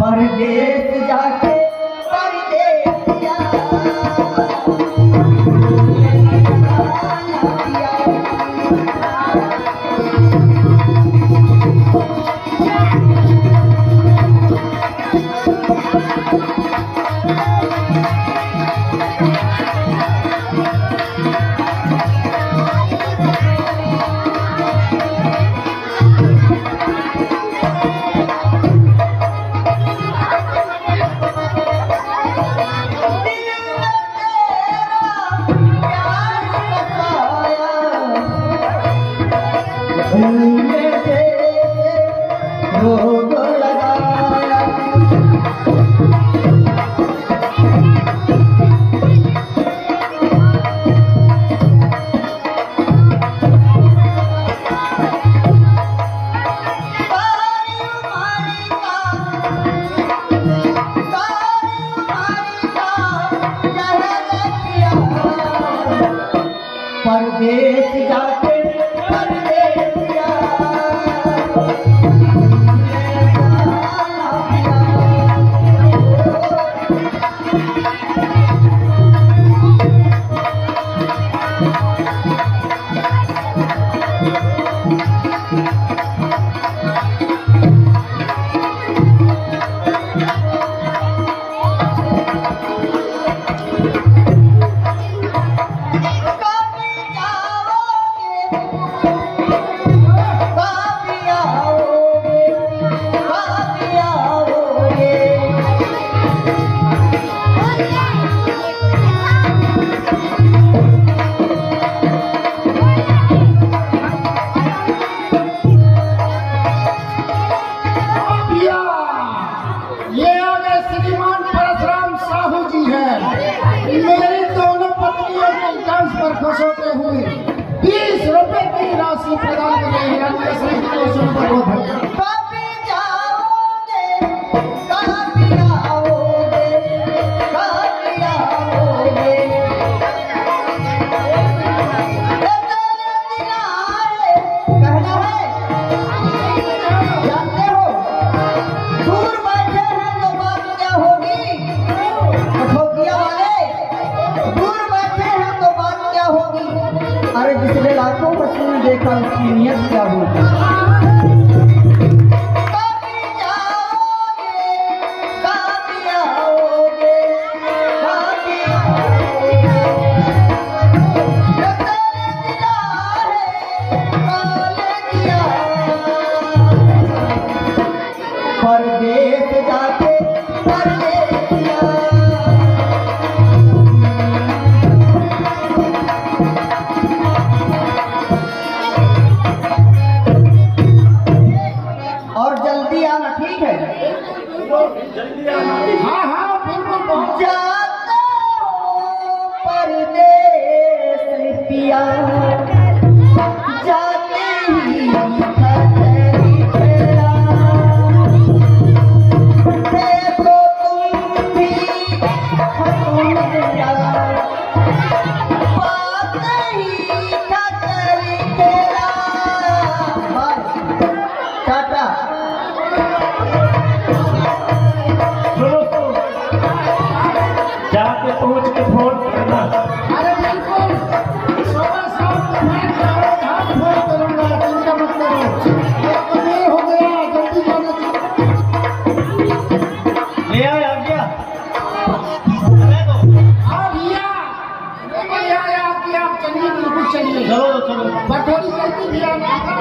परदेश जाके परदेसिया रोग लगाया। परदेश जाके परदेसिया कभी जाओगे जाने जिसने लाखों मछली देखा उसकी नीयत क्या होगी। परदेस जाके परदेसिया और जल्दी आना, ठीक है? हाँ हाँ बिल्कुल पहुंच जाता हूँ परदेस पिया, जाते ही खतरी तेरा, देखो तुम भी खतरी तेरा, बात ही खतरी तेरा। बाय, टाटा। जाके पहुंच के फोन करना। अरे बिल्कुल सुबह शाम तुम्हें चारों धाम फोन करूंगा, चिंता मत करो। एक तो देर हो गया, जल्दी जाना चाहिए। ले आए आ गया। हाँ भैया, देखो यहाँ आया कि आप चलिए, बिल्कुल चलिए। चलो चलो। पर थोड़ी जल्दी भी आना था।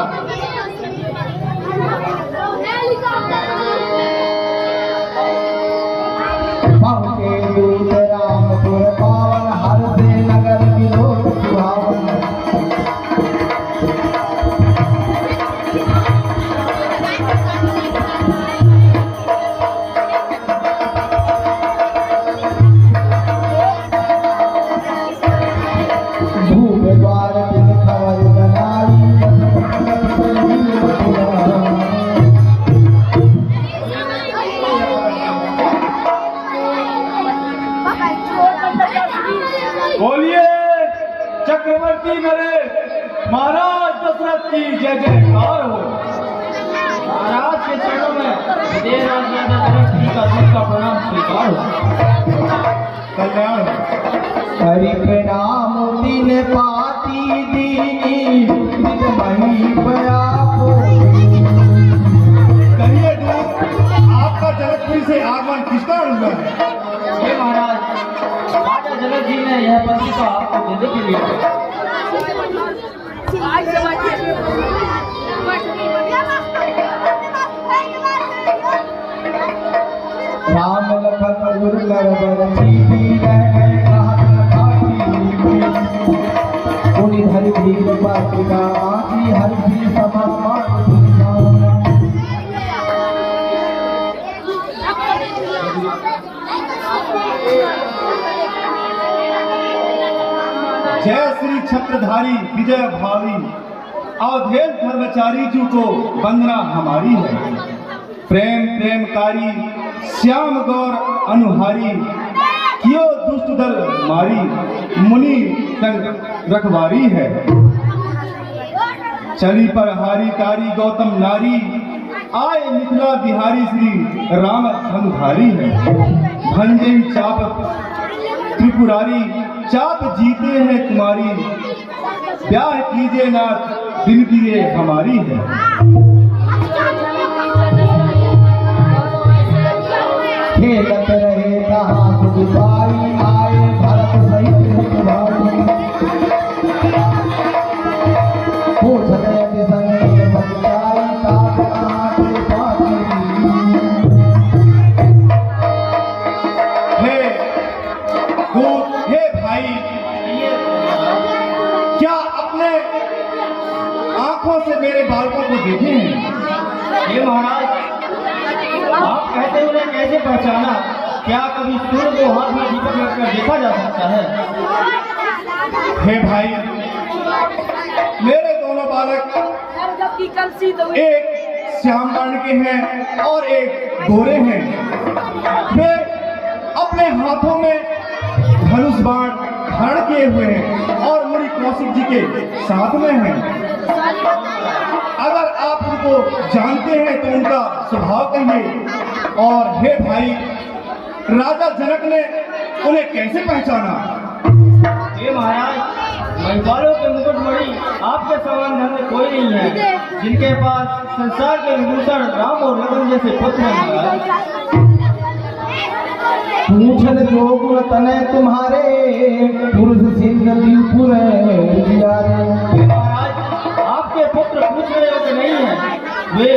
पहुँचे दूत रामपुर पावन, हर से नगर विनोद सुहावन। भूप द्वार बिन खबर बनाई, बोलिए चक्रवर्ती नरेश महाराज दशरथ की जय जयकार हो। महाराज के चरणों में देर और ज्यादा दशरथ जी का दूध का प्रणाम स्वीकार हो। कल्याण हरि प्रणाम दिन पाती दीनी, दिन मही बयापो। कहिए दूत, आपका जनकपुरी से आगमन किस कारण हुआ है? हे महाराज, राजा जनक जी ने यह पत्रिका आपको देने के लिए राम लखन उर्गर बरछी रह पुनि धरि धीर पातिका आखी हर भी समा जय श्री छत्रधारी विजय भावी अवधेश धर्मचारी जी को वंदना हमारी है। प्रेम प्रेमकारी श्याम गौर अनुहारी, कियो दुष्ट दल मारी, मुनि संग रखवारी है। चली पर हारी कारी गौतम नारी, आए मिथिला बिहारी श्री राम धनुधारी है। भंजे चाप त्रिपुरारी, चाप जीते हैं तुम्हारी, ब्याह कीजिए नाथ विनती ये हमारी है। खेलत रहे कहाँ सुखपाई, आए भरत सहित भाई, पूछत यदि संगे बचाई, साथ आके पाती। हे दूत, हे भाई, क्या अपने आंखों से मेरे बालकों को देखे हैं? हे महाराज, आप कहते हुए कैसे पहचाना? क्या कभी सूर्य को हाथ में दीपक रखकर देखा जा सकता है? हे भाई, मेरे दोनों बालक एक श्याम वर्ण के हैं और एक गोरे हैं। वे अपने हाथों में धनुष बाण धारण किए हुए हैं और मुनि कौशिक जी के साथ में हैं। अगर आप उनको जानते हैं तो उनका स्वभाव कहिए। और हे भाई, राजा जनक ने उन्हें कैसे पहचाना? हे महाराज, महिपालों के मुकुटमणि आपके समान धन कोई नहीं है जिनके पास संसार के विभूषण राम और लखन जैसे पुत्र हैं महाराज। पूछन जोग तने तुम्हारे पुरुष सिंह दीपुर महाराज आपके पुत्र पूछने योग्य नहीं है, वे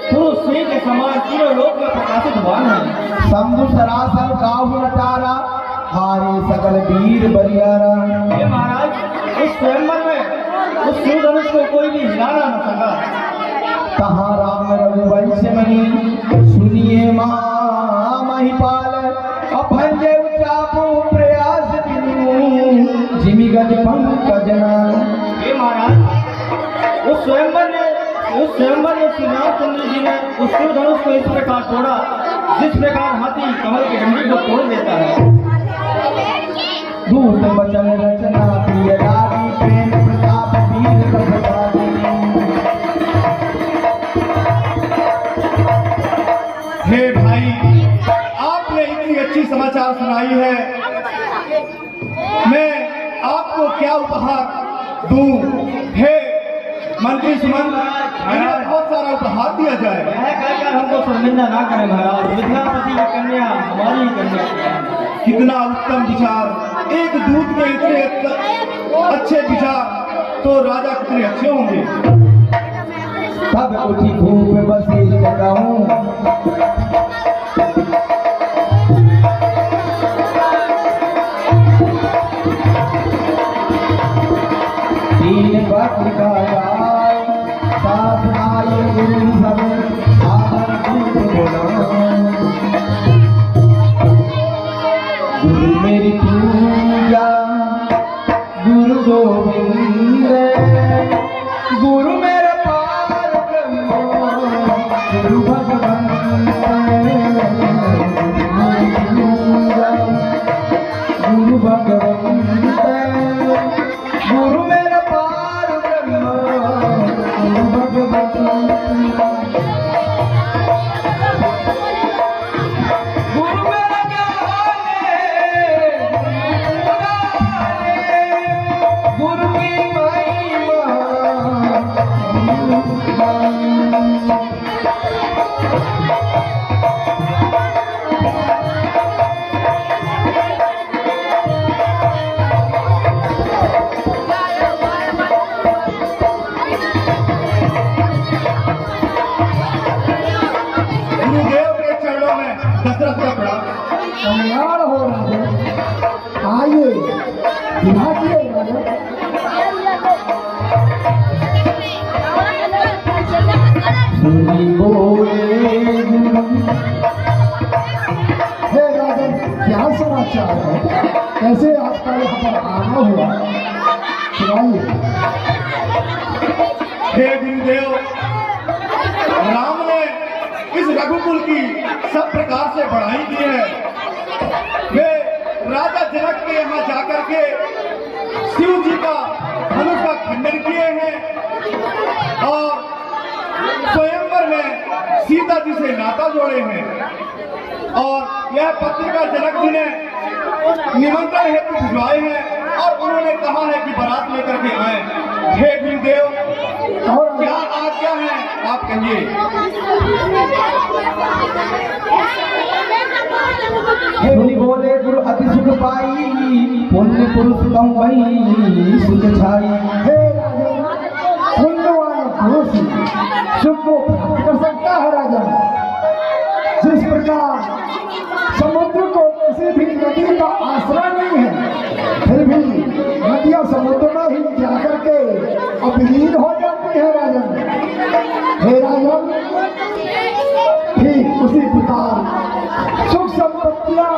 पुरुष सिंह के समान तीनों लोक में प्रकाशित वान है। शंभु सरासर काहू नटारा हारे सकल वीर बरियारा। हे महाराज उस स्वयंवर में उस सूर्यधनुष को कोई भी हिलाना न सका। कहा राम रघुवंश मणि सुनिए मां महिपाल अभंजे उचापो प्रयास बिनु जिमि गज पंकज नाल। हे महाराज उस स्वयंवर में श्री रामचंद्र जी ने उस सूर्यधनुष को इस प्रकार तोड़ा जिस प्रकार हाथी कमल की डंडी को तोड़ देता है। दूत बचन रचना प्रिय रागी प्रेम प्रताप वीर प्रसादी। हे भाई आपने इतनी अच्छी समाचार सुनाई है, मैं आपको क्या उपहार दूं? हे मंत्री सुमन बहुत सारा उपहार दिया जाए। कहकर हमको शर्मिंदा ना करें महाराज, विद्यापति की कन्या हमारी ही कन्या। कितना उत्तम विचार, एक दूत के इतने अच्छे विचार तो राजा कितने अच्छे होंगे। तब उठी धूप बसी जगाऊं तीन वक्त का जाए साथ आए गुरु सब आदर दूत बोला। गुरु मेरी पूजा गुरु गोविंद गुरु मेरा पार ब्रह्म गुरु भगवंत। गुरु भगवंत गुरु मेरा पार ब्रह्म गुरु भगवंत। गुरु मेरा ज्ञान गुरु की महिमा। गुरुदेव के चरणों में दशरथ का प्रणाम। कल्याण हो राजा, आइए बिठाइए राजा। सुनी बोले हे राजा क्या समाचार है, कैसे आपका यहाँ पर आना हुआ, सुनाइए। हे गुरुदेव, राम ने इस रघुकुल की सब प्रकार से बढ़ाई की है। वे राजा जनक के यहाँ जाकर के शिव जी का धनुष का खंडन किए हैं और स्वयंवर में सीता जी से नाता जोड़े हैं। और यह पत्रिका जनक जी ने निमंत्रण हेतु भिजवाए हैं और उन्होंने कहा है कि बारात लेकर के आए। हे गुरुदेव, क्या आज्ञा है आप कहिए। सुनी बोले गुरु अति सुख पाई पुण्य पुरुष कम वही सुख छाई। हे राजा, पुण्यवान पुरुष सुख को प्राप्त कर सकता है राजा। जिस प्रकार समुद्र को किसी भी नदी का आश्रय नहीं है, फिर भी नदियां समुद्र में ही जाकर के अविलीन हो जाती है राजा। हे राजा, ठीक उसी प्रकार सुख संपत्तियां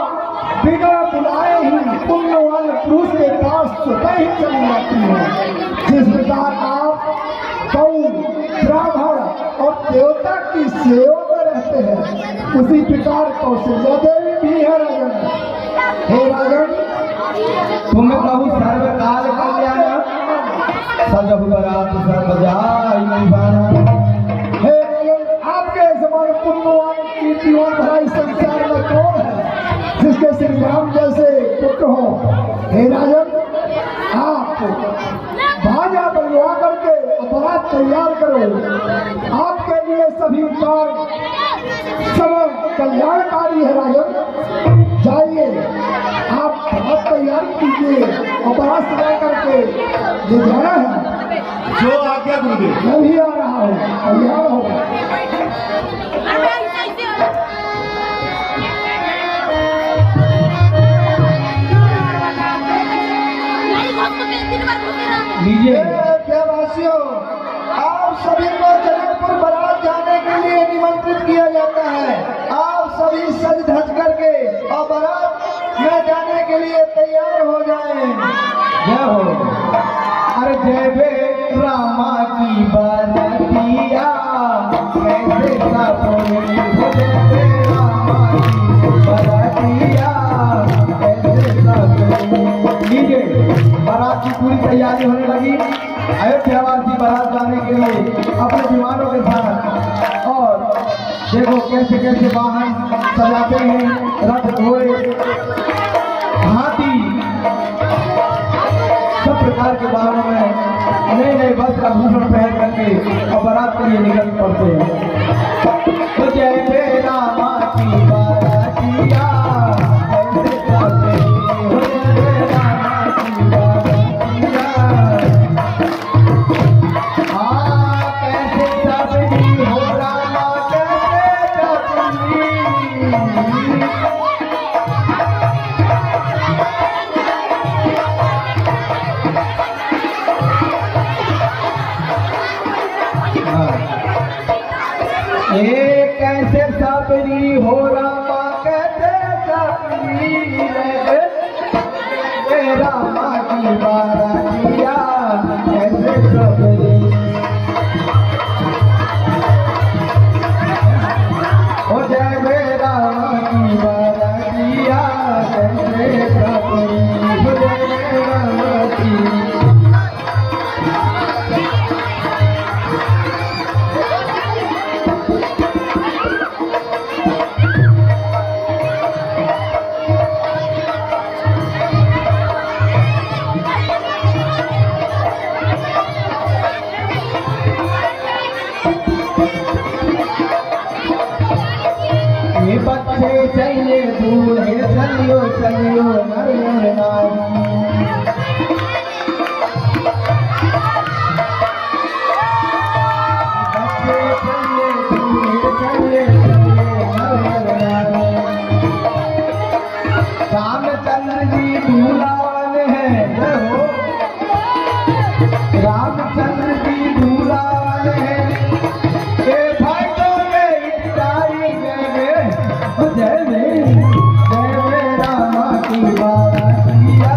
बिना बुलाए ही पुण्यवान पुरुष के पास स्वतः ही चली जाती है। जिस प्रकार आप गौ, ब्राह्मण और देवता की सेवा में रहते हैं, उसी प्रकार कौशल्या देवी भी है राजन। हे राजन, तुम्हें कहूँ सर्वकाल कल्याण सजब बरात सर्व जाई निभाना। हे राजन, आपके समान पुण्यवान कीर्तिवान भरा इस संसार में कौन है जिसके श्री राम जैसे पुत्र हो। हे राजन, आप बाजा बलवा कर तैयार करो। आपके लिए सभी उपचार समय कल्याणकारी है राजन। जाइए आप बारात तैयार कीजिए और बारात सजा करके ले जाना है। जो आज्ञा गुरुदेव। मैं भी आ रहा हूँ, तैयार हो। लीजिए। प्यावासियों, आप सभी को जनकपुर बारात जाने के लिए निमंत्रित किया जाता है। आप सभी सज धज करके और बारात में जाने के लिए तैयार हो जाएं। जय हो। अरे जय बे रामा की बारातिया कैसे सपोरी हो, जय बे रामा की बारातिया कैसे सपोरी। लीजिए, बारात की पूरी तैयारी होने लगी। अयोध्यावासी बारात जाने के लिए अपने विमानों के साथ, और देखो कैसे कैसे वाहन सजाते हैं, रथ घोड़े हाथी सब प्रकार के वाहनों में नए नए वस्त्र आभूषण पहन करके और बारात के लिए निकल पड़ते हैं। तो जय बे रामा की बारातिया कैसे सपोरी हो, जय बे रामा की बारातिया कैसे सपोरी हो, रामा कैसे सपोरी। ये कैसे सबरी हो, रामा कैसे सबरी रे रामा की बारातिया कैसे सबरी। ओ जय बे रामा की बारातिया कैसे सबरी हो, जय बे रामा की। बच्चे चलिए दूल्हे चलियो चलियो नर नर नारी। बच्चे चलिए दूल्हे चलिए चलिए नर नर नारी। रामचंद्र जी दूल्हान है हो, रामचंद्र जी दूल्हान है। जय बे रामा की बारातिया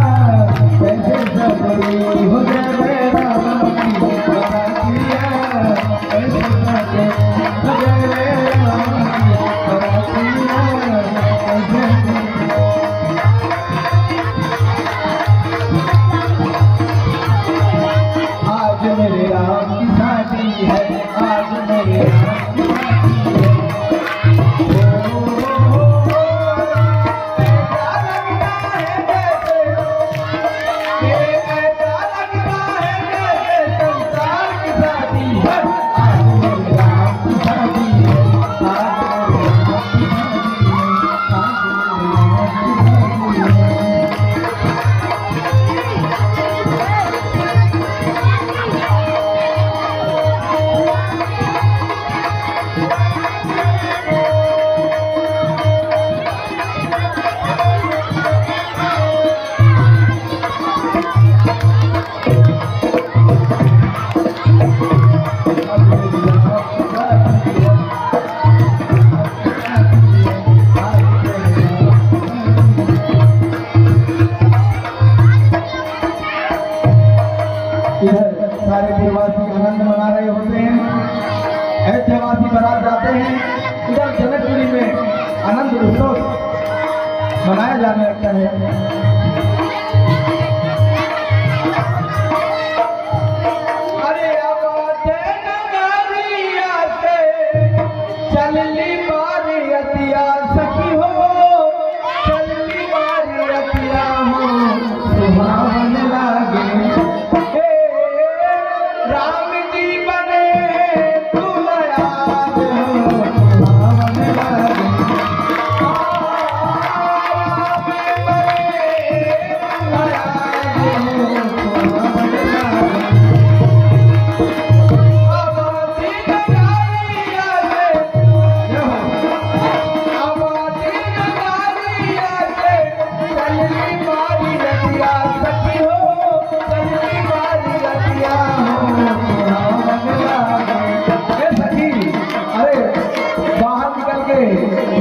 कैसे सपोरी हो, जय बे रामा की बारातिया कैसे सपोरी हो, जय बे रामा की बारातिया कैसे सपोरी। आज मेरे राम की शादी है, आज मेरे राम की शादी है। सारे देवासी आनंद मना रहे होते हैं। अयोध्यावासी बारात जाते हैं, इधर जनकपुरी में आनंद उत्सव मनाया जाने लगता है। राम जी बने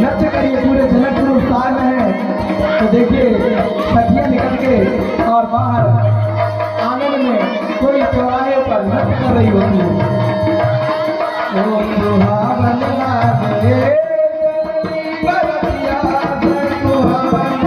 नृत्य करिए, पूरे जनकपुर उत्साह में है। तो देखिए सखियां निकल के और बाहर आंगन में कोई चौराहे पर नृत्य कर रही होती है। ओ सुहावन लागे बरतिया सुहावन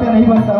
नहीं बनता।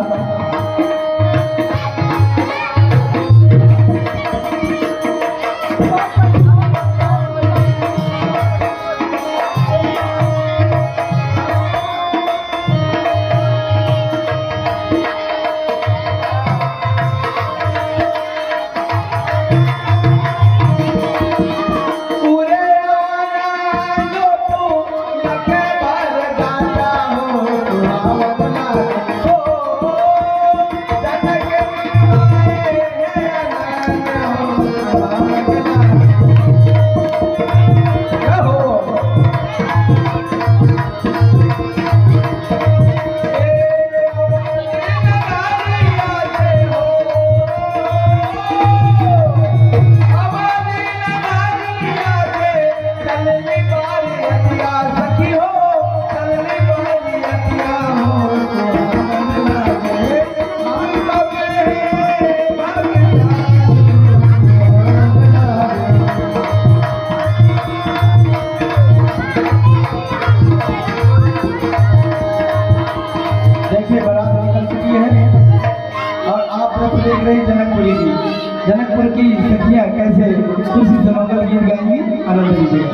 देख रही जनकपुरी की, जनकपुर की सखियां कैसे खुशी से मंगल गीत गाएंगी, आनंद लीजिए।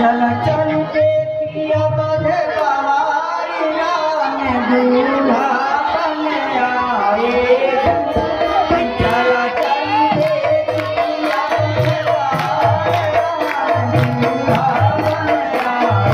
चल चल के किया बधे बहारी राम दूल्हा बन आए। चल चल के किया बधे बहारी राम दूल्हा बन आए।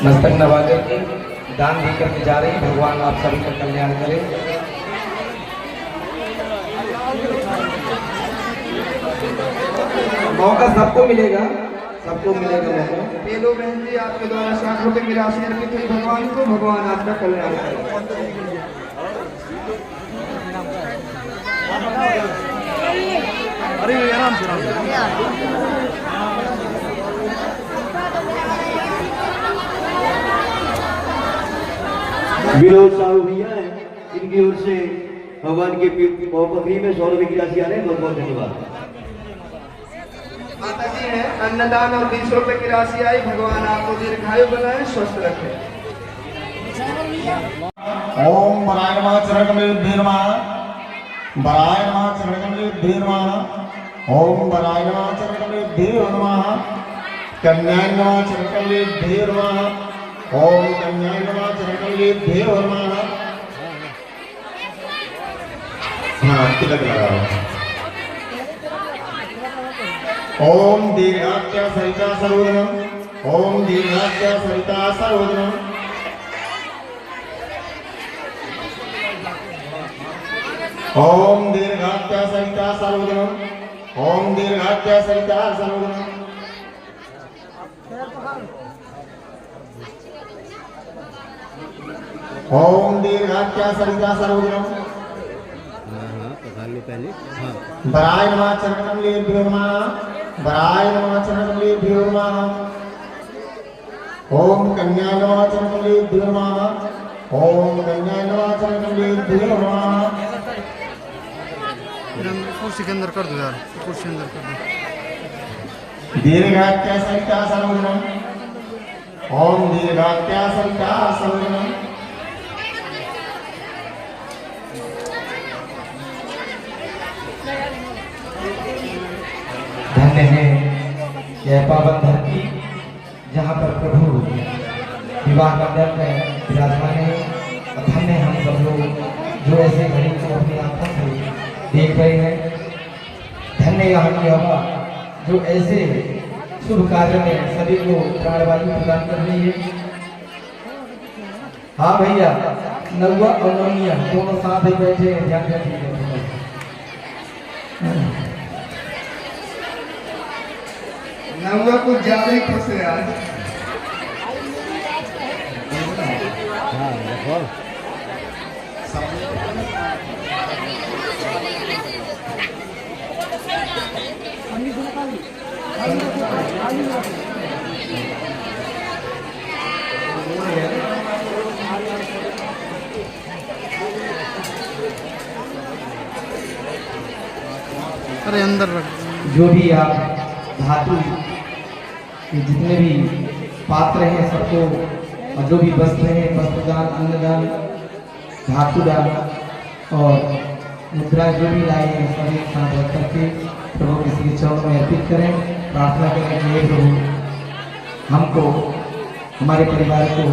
मस्तक नवा करके दान भी करने जा रहे हैं। भगवान आप सभी का कल्याण करें। मौका सबको मिलेगा, सबको मिलेगा मौका। ये लो बहन जी, आपके द्वारा 60 रुपए की राशि अर्पित हुई भगवान को। भगवान आपका कल्याण करें। विनोद साहू भैया है, इनकी ओर से भगवान के बकरी में 100 रुपए की राशि आ रहे हैं। बहुत बहुत धन्यवाद। माता जी है, अन्नदान और 20 रुपए की राशि आई। भगवान आपको दीर्घायु बनाए, स्वस्थ रखे। ओम वराय नमः चरणकमलेभ्यो नमः। वराय नमः चरणकमलेभ्यो नमः। ओम वराय नमः चरणकमलेभ्यो नमः। कन्याय नमः चरणकमलेभ्यो नमः। ओम कन्याय नमः चरणकमलेभ्यो नमः। हाँ, तिलक लगाओ। ओम दीर्घाख्या सरिता सर्वोदनम। ओम दीर्घाख्या सरिता सर्वोदनम। ओम दीर्घाख्या सरिता सर्वोदनम। ओम दीर्घाख्या सरिता सर्वोदनम। ओम दीर्घाख्या सरिता सर्वोदनम। वराय नमः चरणकमलेभ्यो नमः। वराय नमः चरणकमलेभ्यो नमः। ओम कन्याय नमः चरणकमलेभ्यो नमः। ओम कन्याय नमः चरणकमलेभ्यो नमः। कुर्सी के अंदर कर दो यार, कुर्सी अंदर कर दो। दीर्घाख्या सरिता सर्वोदनम। ओम दीर्घाख्या सरिता सर्वोदनम। धन्य है यह पावन धरती जहाँ पर प्रभु विवाह मंडप में विराजमान है। और धन्य हम सब लोग जो ऐसे घड़ी को अपनी आंखों से देख रहे हैं। धन्य यहाँ की हवा जो ऐसे शुभ कार्य में सभी को प्राणवायु प्रदान कर रही है। हाँ भैया, नौवा और नौनिया दोनों साथ ही बैठे हैं, ध्यान रखिए। नौवा कुछ ज्यादा ही खुश है आज। अरे अंदर रख। जो भी आप धातु के जितने भी पात्र हैं सबको, और जो भी वस्त्र हैं, वस्त्रदान, अन्नदान, धातुदान और मुद्रा जो भी लाए हैं सभी साथ रख करके प्रभु के श्री चरणों में अर्पित करें। प्रार्थना करें कि हे प्रभु हमको, हमारे परिवार को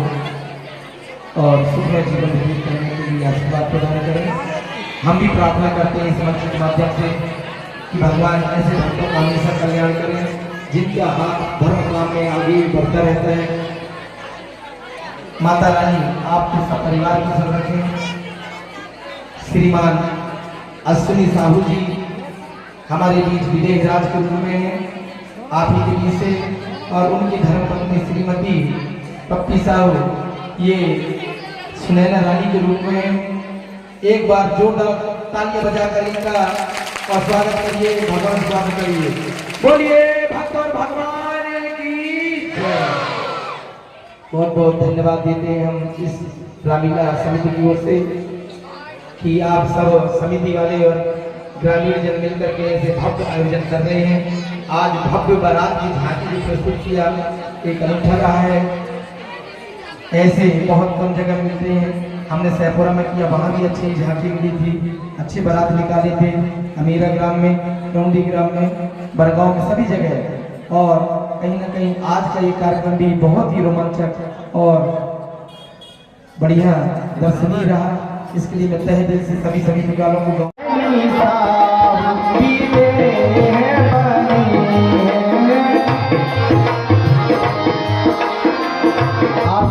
और सुखमय जीवन व्यतीत करने के लिए आशीर्वाद प्रदान करें। हम भी प्रार्थना करते हैं इस मंच के माध्यम से कि भगवान ऐसे भक्तों का हमेशा कल्याण करें जिनका हाथ धर्म काम में आगे बढ़ता रहता है। माता रानी आपके सब परिवार को सब रखें। श्रीमान अश्विनी साहू जी हमारे बीच विदेश राज के रूप में हैं, आप ही के बीच से, और उनकी धर्मपत्नी श्रीमती पप्पी साहू ये सुनैना रानी के रूप में हैं। एक बार जोरदार तालियां बजाकर इनका और स्वागत करिए, भगवान स्वागत करिए। बोलिए भक्त और भगवान की जय। बहुत बहुत धन्यवाद देते हैं हम इस रामलीला समिति की ओर से कि आप सब समिति वाले और ग्रामीण जन मिलकर के ऐसे भव्य आयोजन कर रहे हैं। आज भव्य बारात की झांकी भी प्रस्तुत किया, एक अनूठा रहा है। ऐसे बहुत कम जगह मिलते हैं। हमने सैपुरा में किया, वहाँ भी अच्छी झांकी मिली थी, अच्छी बारात निकाले थे। अमीरा ग्राम में, टोंडी ग्राम में, बड़गांव में, सभी जगह। और कहीं ना कहीं आज का ये कार्यक्रम भी बहुत ही रोमांचक और बढ़िया दर्शनीय रहा। इसके लिए मैं तहे दिल से सभी समिति वालों को आप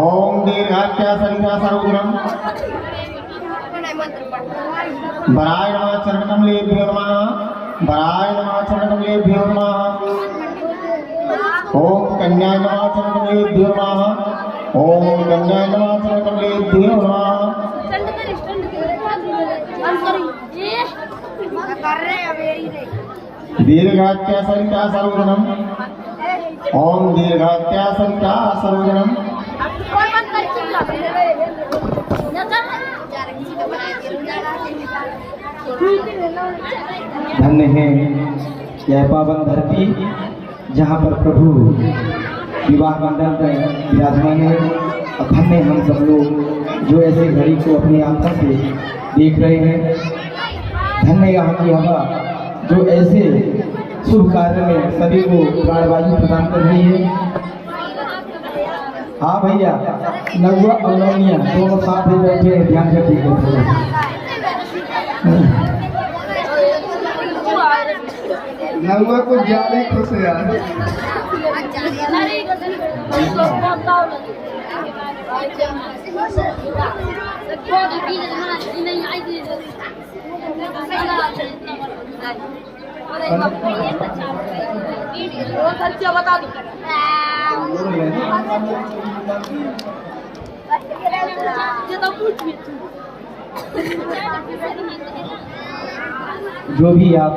ओम दीर्घाख्या संख्या सर्वोग्रम वराय नमः चरणकमलेभ्यो नमः वराय नमः चरणकमलेभ्यो नमः ओम कन्याय नमः चरणकमलेभ्यो नमः ओम कन्याय नमः चरणकमलेभ्यो नमः दीर्घाख्या संख्या सर्वोग्रम ओम दीर्घाख्या संख्या सर्वोग्रम धन्य है यह पावन धरती जहाँ पर प्रभु विवाह मंडल में विराजमान है। और धन्य हम सब लोग जो ऐसे घड़ी को अपनी आंखों से देख रहे हैं। धन्य यहाँ की हवा जो ऐसे शुभ कार्य में सभी को प्राणवायु प्रदान कर रही है। हाँ भैया, नगुआ और नवनिया दोनों साथ में बैठे हैं, ध्यान रखिएगा। नगुआ को ज्यादा ही खुश है यार। बता दो जो भी आप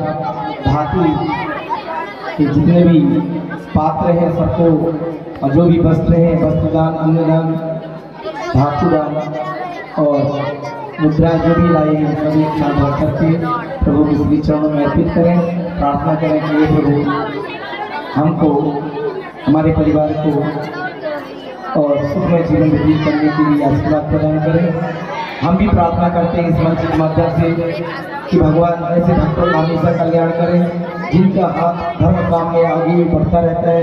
धातु के जितने भी पात्र हैं सबको, और जो भी वस्त्र हैं, वस्त्रदान, अन्नदान, धातुदान और मुद्रा जो भी लाई है सभी एक साथ रख करके प्रभु के श्री चरणों में अर्पित करें। प्रार्थना करें कि ये प्रभु हमको, हमारे परिवार को और सुखमय जीवन व्यतीत करने के लिए आशीर्वाद प्रदान करें। हम भी प्रार्थना करते हैं इस मंच के माध्यम से कि भगवान ऐसे भक्तों का हमेशा कल्याण करें जिनका हाथ धर्म काम में आगे बढ़ता रहता है।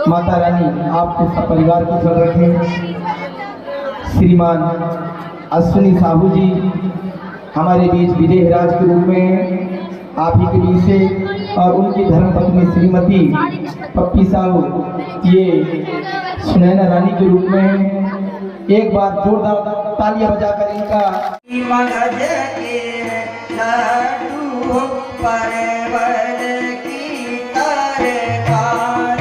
माता रानी आपके सब परिवार को सब रखें। श्रीमान अश्विनी साहू जी हमारे बीच विदेह राज के रूप में आप ही के बीच से, और उनकी धर्मपत्नी श्रीमती पप्पी साहू ये सुनैना रानी के रूप में। एक बार जोरदार तालियां बजाकर इनका मगज के लड्डू परवर की तरकार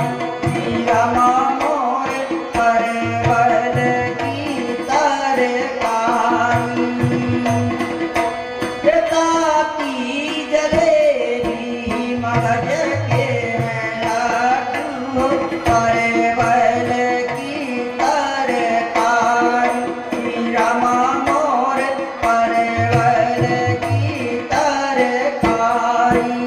रमा मोर परवर की तरकार ताती जलेबी मगज के लड्डू परवर की तरकार रमा मोर परवर की तरकारी।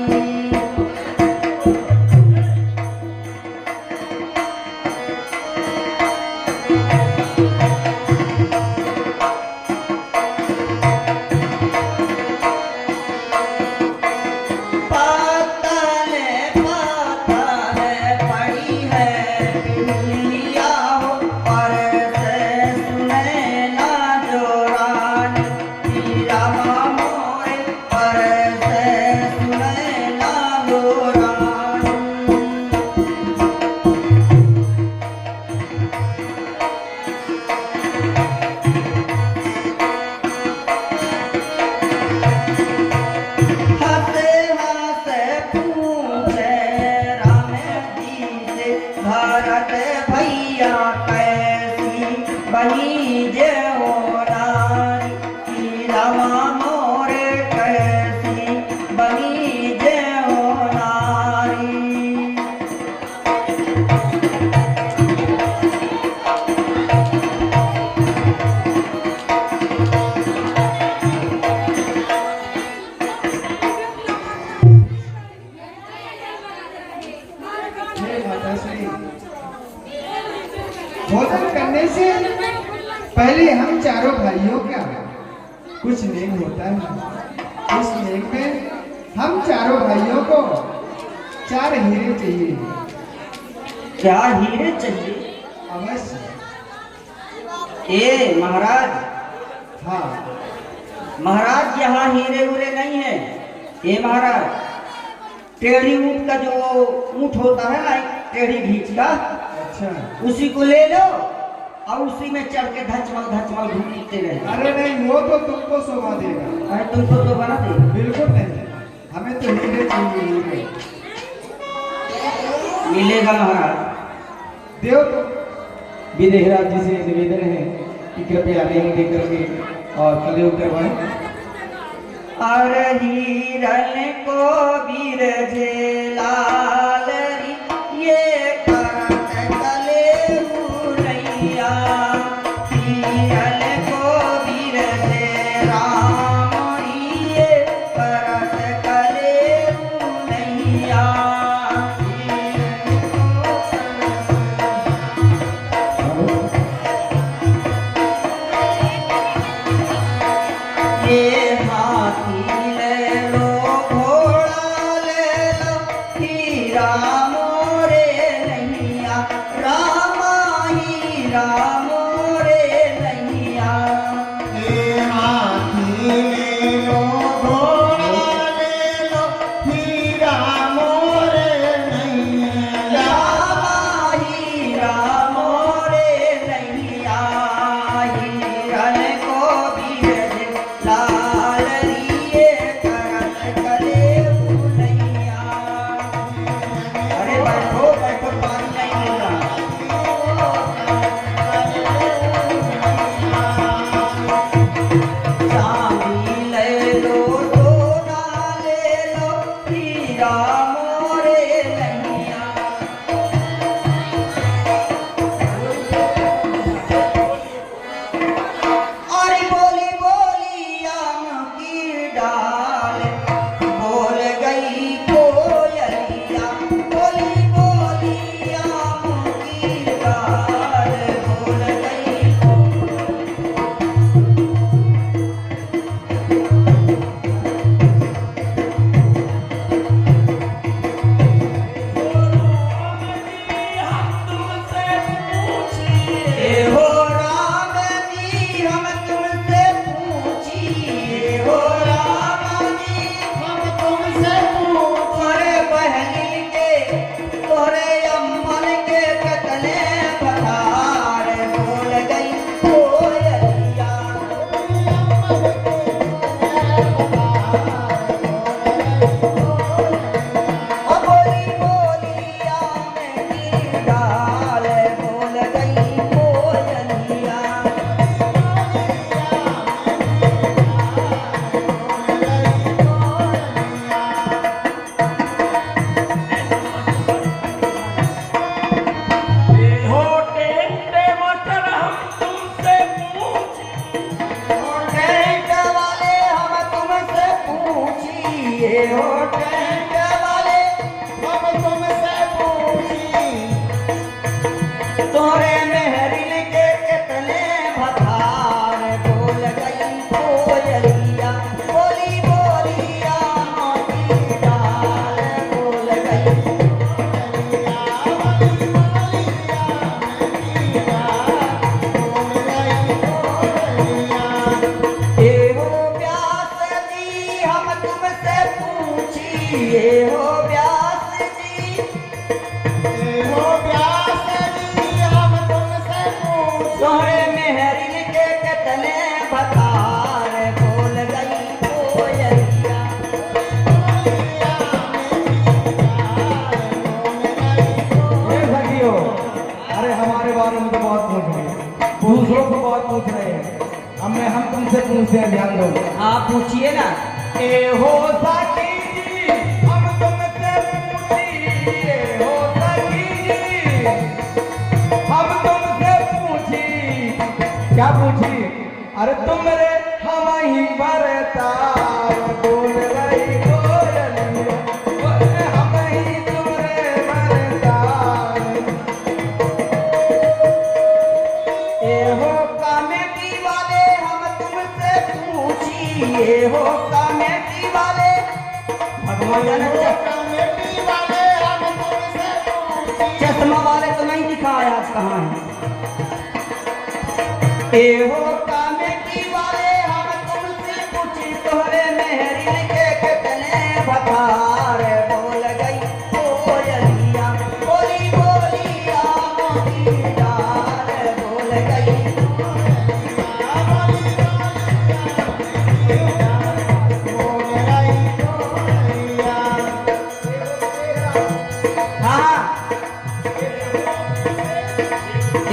पातन पातन पड़ी है पिलिया हो पर से सुनैना जोरान रमा मोर पर से सुनैना जोरान। हंसे हंसे पूछे राम जी से भरत भैया कैसी बनी जे हो नारी रमा मोर कैसी बनी जे हो नारी। भोजन करने से पहले हम चारों भाइयों का कुछ नेम होता है। उस नेम में हम चारों भाइयों को 4 हीरे चाहिए। क्या हीरे चाहिए? अवश्य। ए महाराज, हाँ महाराज यहाँ हीरे उरे नहीं है। ए महाराज, टेढ़ी ऊँट का जो ऊँट होता है ना, टेढ़ी घींच का। अच्छा। उसी को ले लो और उसी में चढ़ के धचमल घूमते रहे। अरे नहीं, वो तो तुमको शोभा देगा। अरे तुमको तो बना दे। बिल्कुल नहीं, हमें तो हीरे चाहिए, हीरे। मिलेगा महाराज। देव तो विदेहराज जी से निवेदन है कि कृपया रिंग दे करके और कलयुग करवाएं। अरे हिरन को बिरजे लाल री ये करत कले मुरैया। हिरन को बिरजे राम ये करत कले मुरैया। ये हाथी ले लो घोड़ा ले लो हीरा मोरे नैया रामा हीरा मोरे नैया। ये हाथी ले लो घोड़ा ले लो हीरा मोरे नैया। रामा हीरा मोरे नैया। हिरन को बिरजे लाल रिये करत कले मुरैया। अरे बैठो बैठो, पानी नहीं मिल रहा। चांदी ले लो सोना ले लो हीरा मोरे नैया। और बोली बोली आम की डाल बोल गई कोयलिया। बोली बोली आम की डाल बोल गई। ए हो राम जी हम तुमसे पूछिए। हो राम जी हम तुमसे तोरे बहनी के तोरे अम्मन के कतले पधार बोल गई कोयलिया। अब बोली बोली आम की डाल बोल गई कोयलिया। टेंट वाले हम तुमसे पूछिए। हो टेंट वाले हम तुमसे पूछी। तोरे मेहरिन के कितने भतार बोल गई कोयलिया। बोली बोली आम की डाल बोल गई। ए हो व्यास जी हम तुमसे पूछिए। हो व्यास जी ए हो व्यास जी हम तुमसे पूछी। तोरे मेहरिन के कितने भतार बोल गई कोयलिया। ए सखियों, अरे हमारे बारे में तो बहुत पूछ रहे हैं, दूसरों को बहुत पूछ रहे हैं। हम तुमसे पूछते हैं, ध्यान दो। आप पूछिए ना। ए हो सखी जी हम तुमसे पूछिए। हो सखी जी हम तुमसे पूछी। क्या पूछी? अरे तुम रे हम ही बरतार बोल रही कोयलिया। बोले हम ही तुम रे बरतार। ए हो कमेटी वाले हम तुमसे पूछिए। हो कमेटी वाले भगवान कमेटी वाले हम तुमसे पूछी। चश्मा वाले तो नहीं दिखाया आज कहाँ है। ए हो कमेटी वाले हम तुमसे पूछी। तोहरे मेहरिन के कितने भतार बोल गई कोयलिया। बोली बोली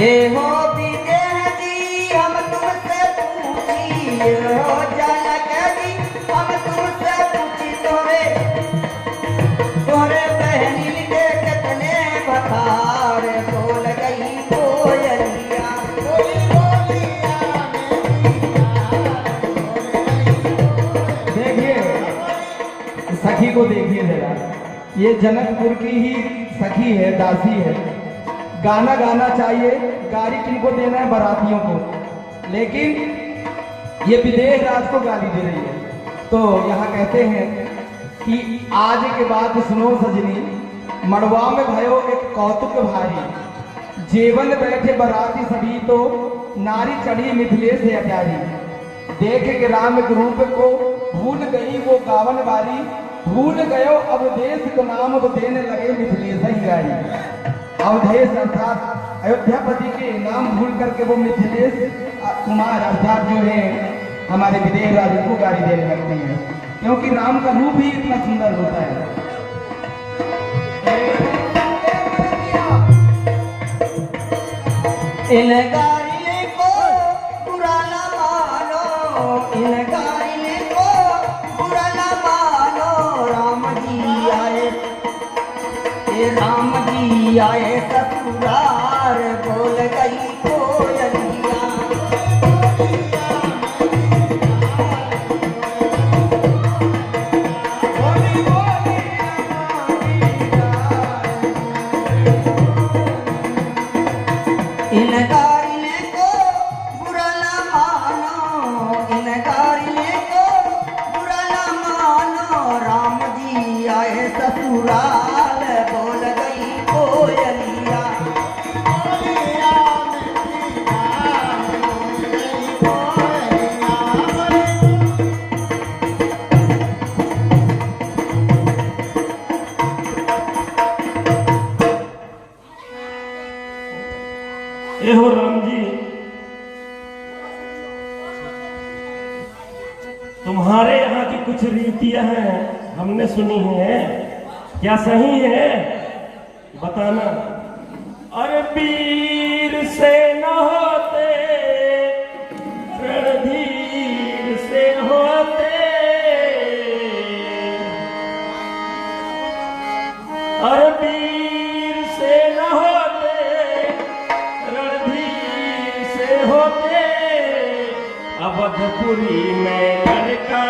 ए हो विदेह जी हम तुमसे पूछी, ए हो जनक जी हम तुमसे पूछी, तोरे बहनी के कितने बखार, बोल गई कोयलिया, देखिए सखी को देखिए जरा, ये जनकपुर की ही सखी है, दासी है। गाना गाना चाहिए, गाली किनको देना है? बारातियों को, लेकिन ये विदेह राज को गाली दे रही है। तो यहाँ कहते हैं कि आज के बाद सुनो सजनी, मड़वा में भयो एक कौतुक भारी, जेवन बैठे बराती सभी तो नारी चढ़ी मिथिलेश से अटारी, देख के राम के रूप को भूल गई वो गावन बारी, भूल गयो अब देश को नाम तो देने लगे मिथिलेश ही गारी। अवधेश अर्थात अयोध्यापति के नाम भूल करके वो मिथिलेश कुमार अर्थात जो है हमारे विदेह राज को गाली देने लगते हैं, क्योंकि राम का रूप ही इतना सुंदर होता है। इन गारियों को बुरा न मानो, इन गारियों को बुरा न मानो, राम जी आए, ये राम जी आए ससुराल, बोल गई कोयलिया, इन गारियों को बुरा न मानो, इन गारियों को बुरा न मानो, राम जी आए ससुराल, बोल गई कोयलिया, ए हो राम जी, तुम्हारे यहाँ की कुछ रीतियां हैं हमने सुनी हैं, क्या सही है? बताना। अरे वीर से न होते रणधीर से होते, अरे वीर से न होते रणधीर से होते, अवधपुरी में लड़का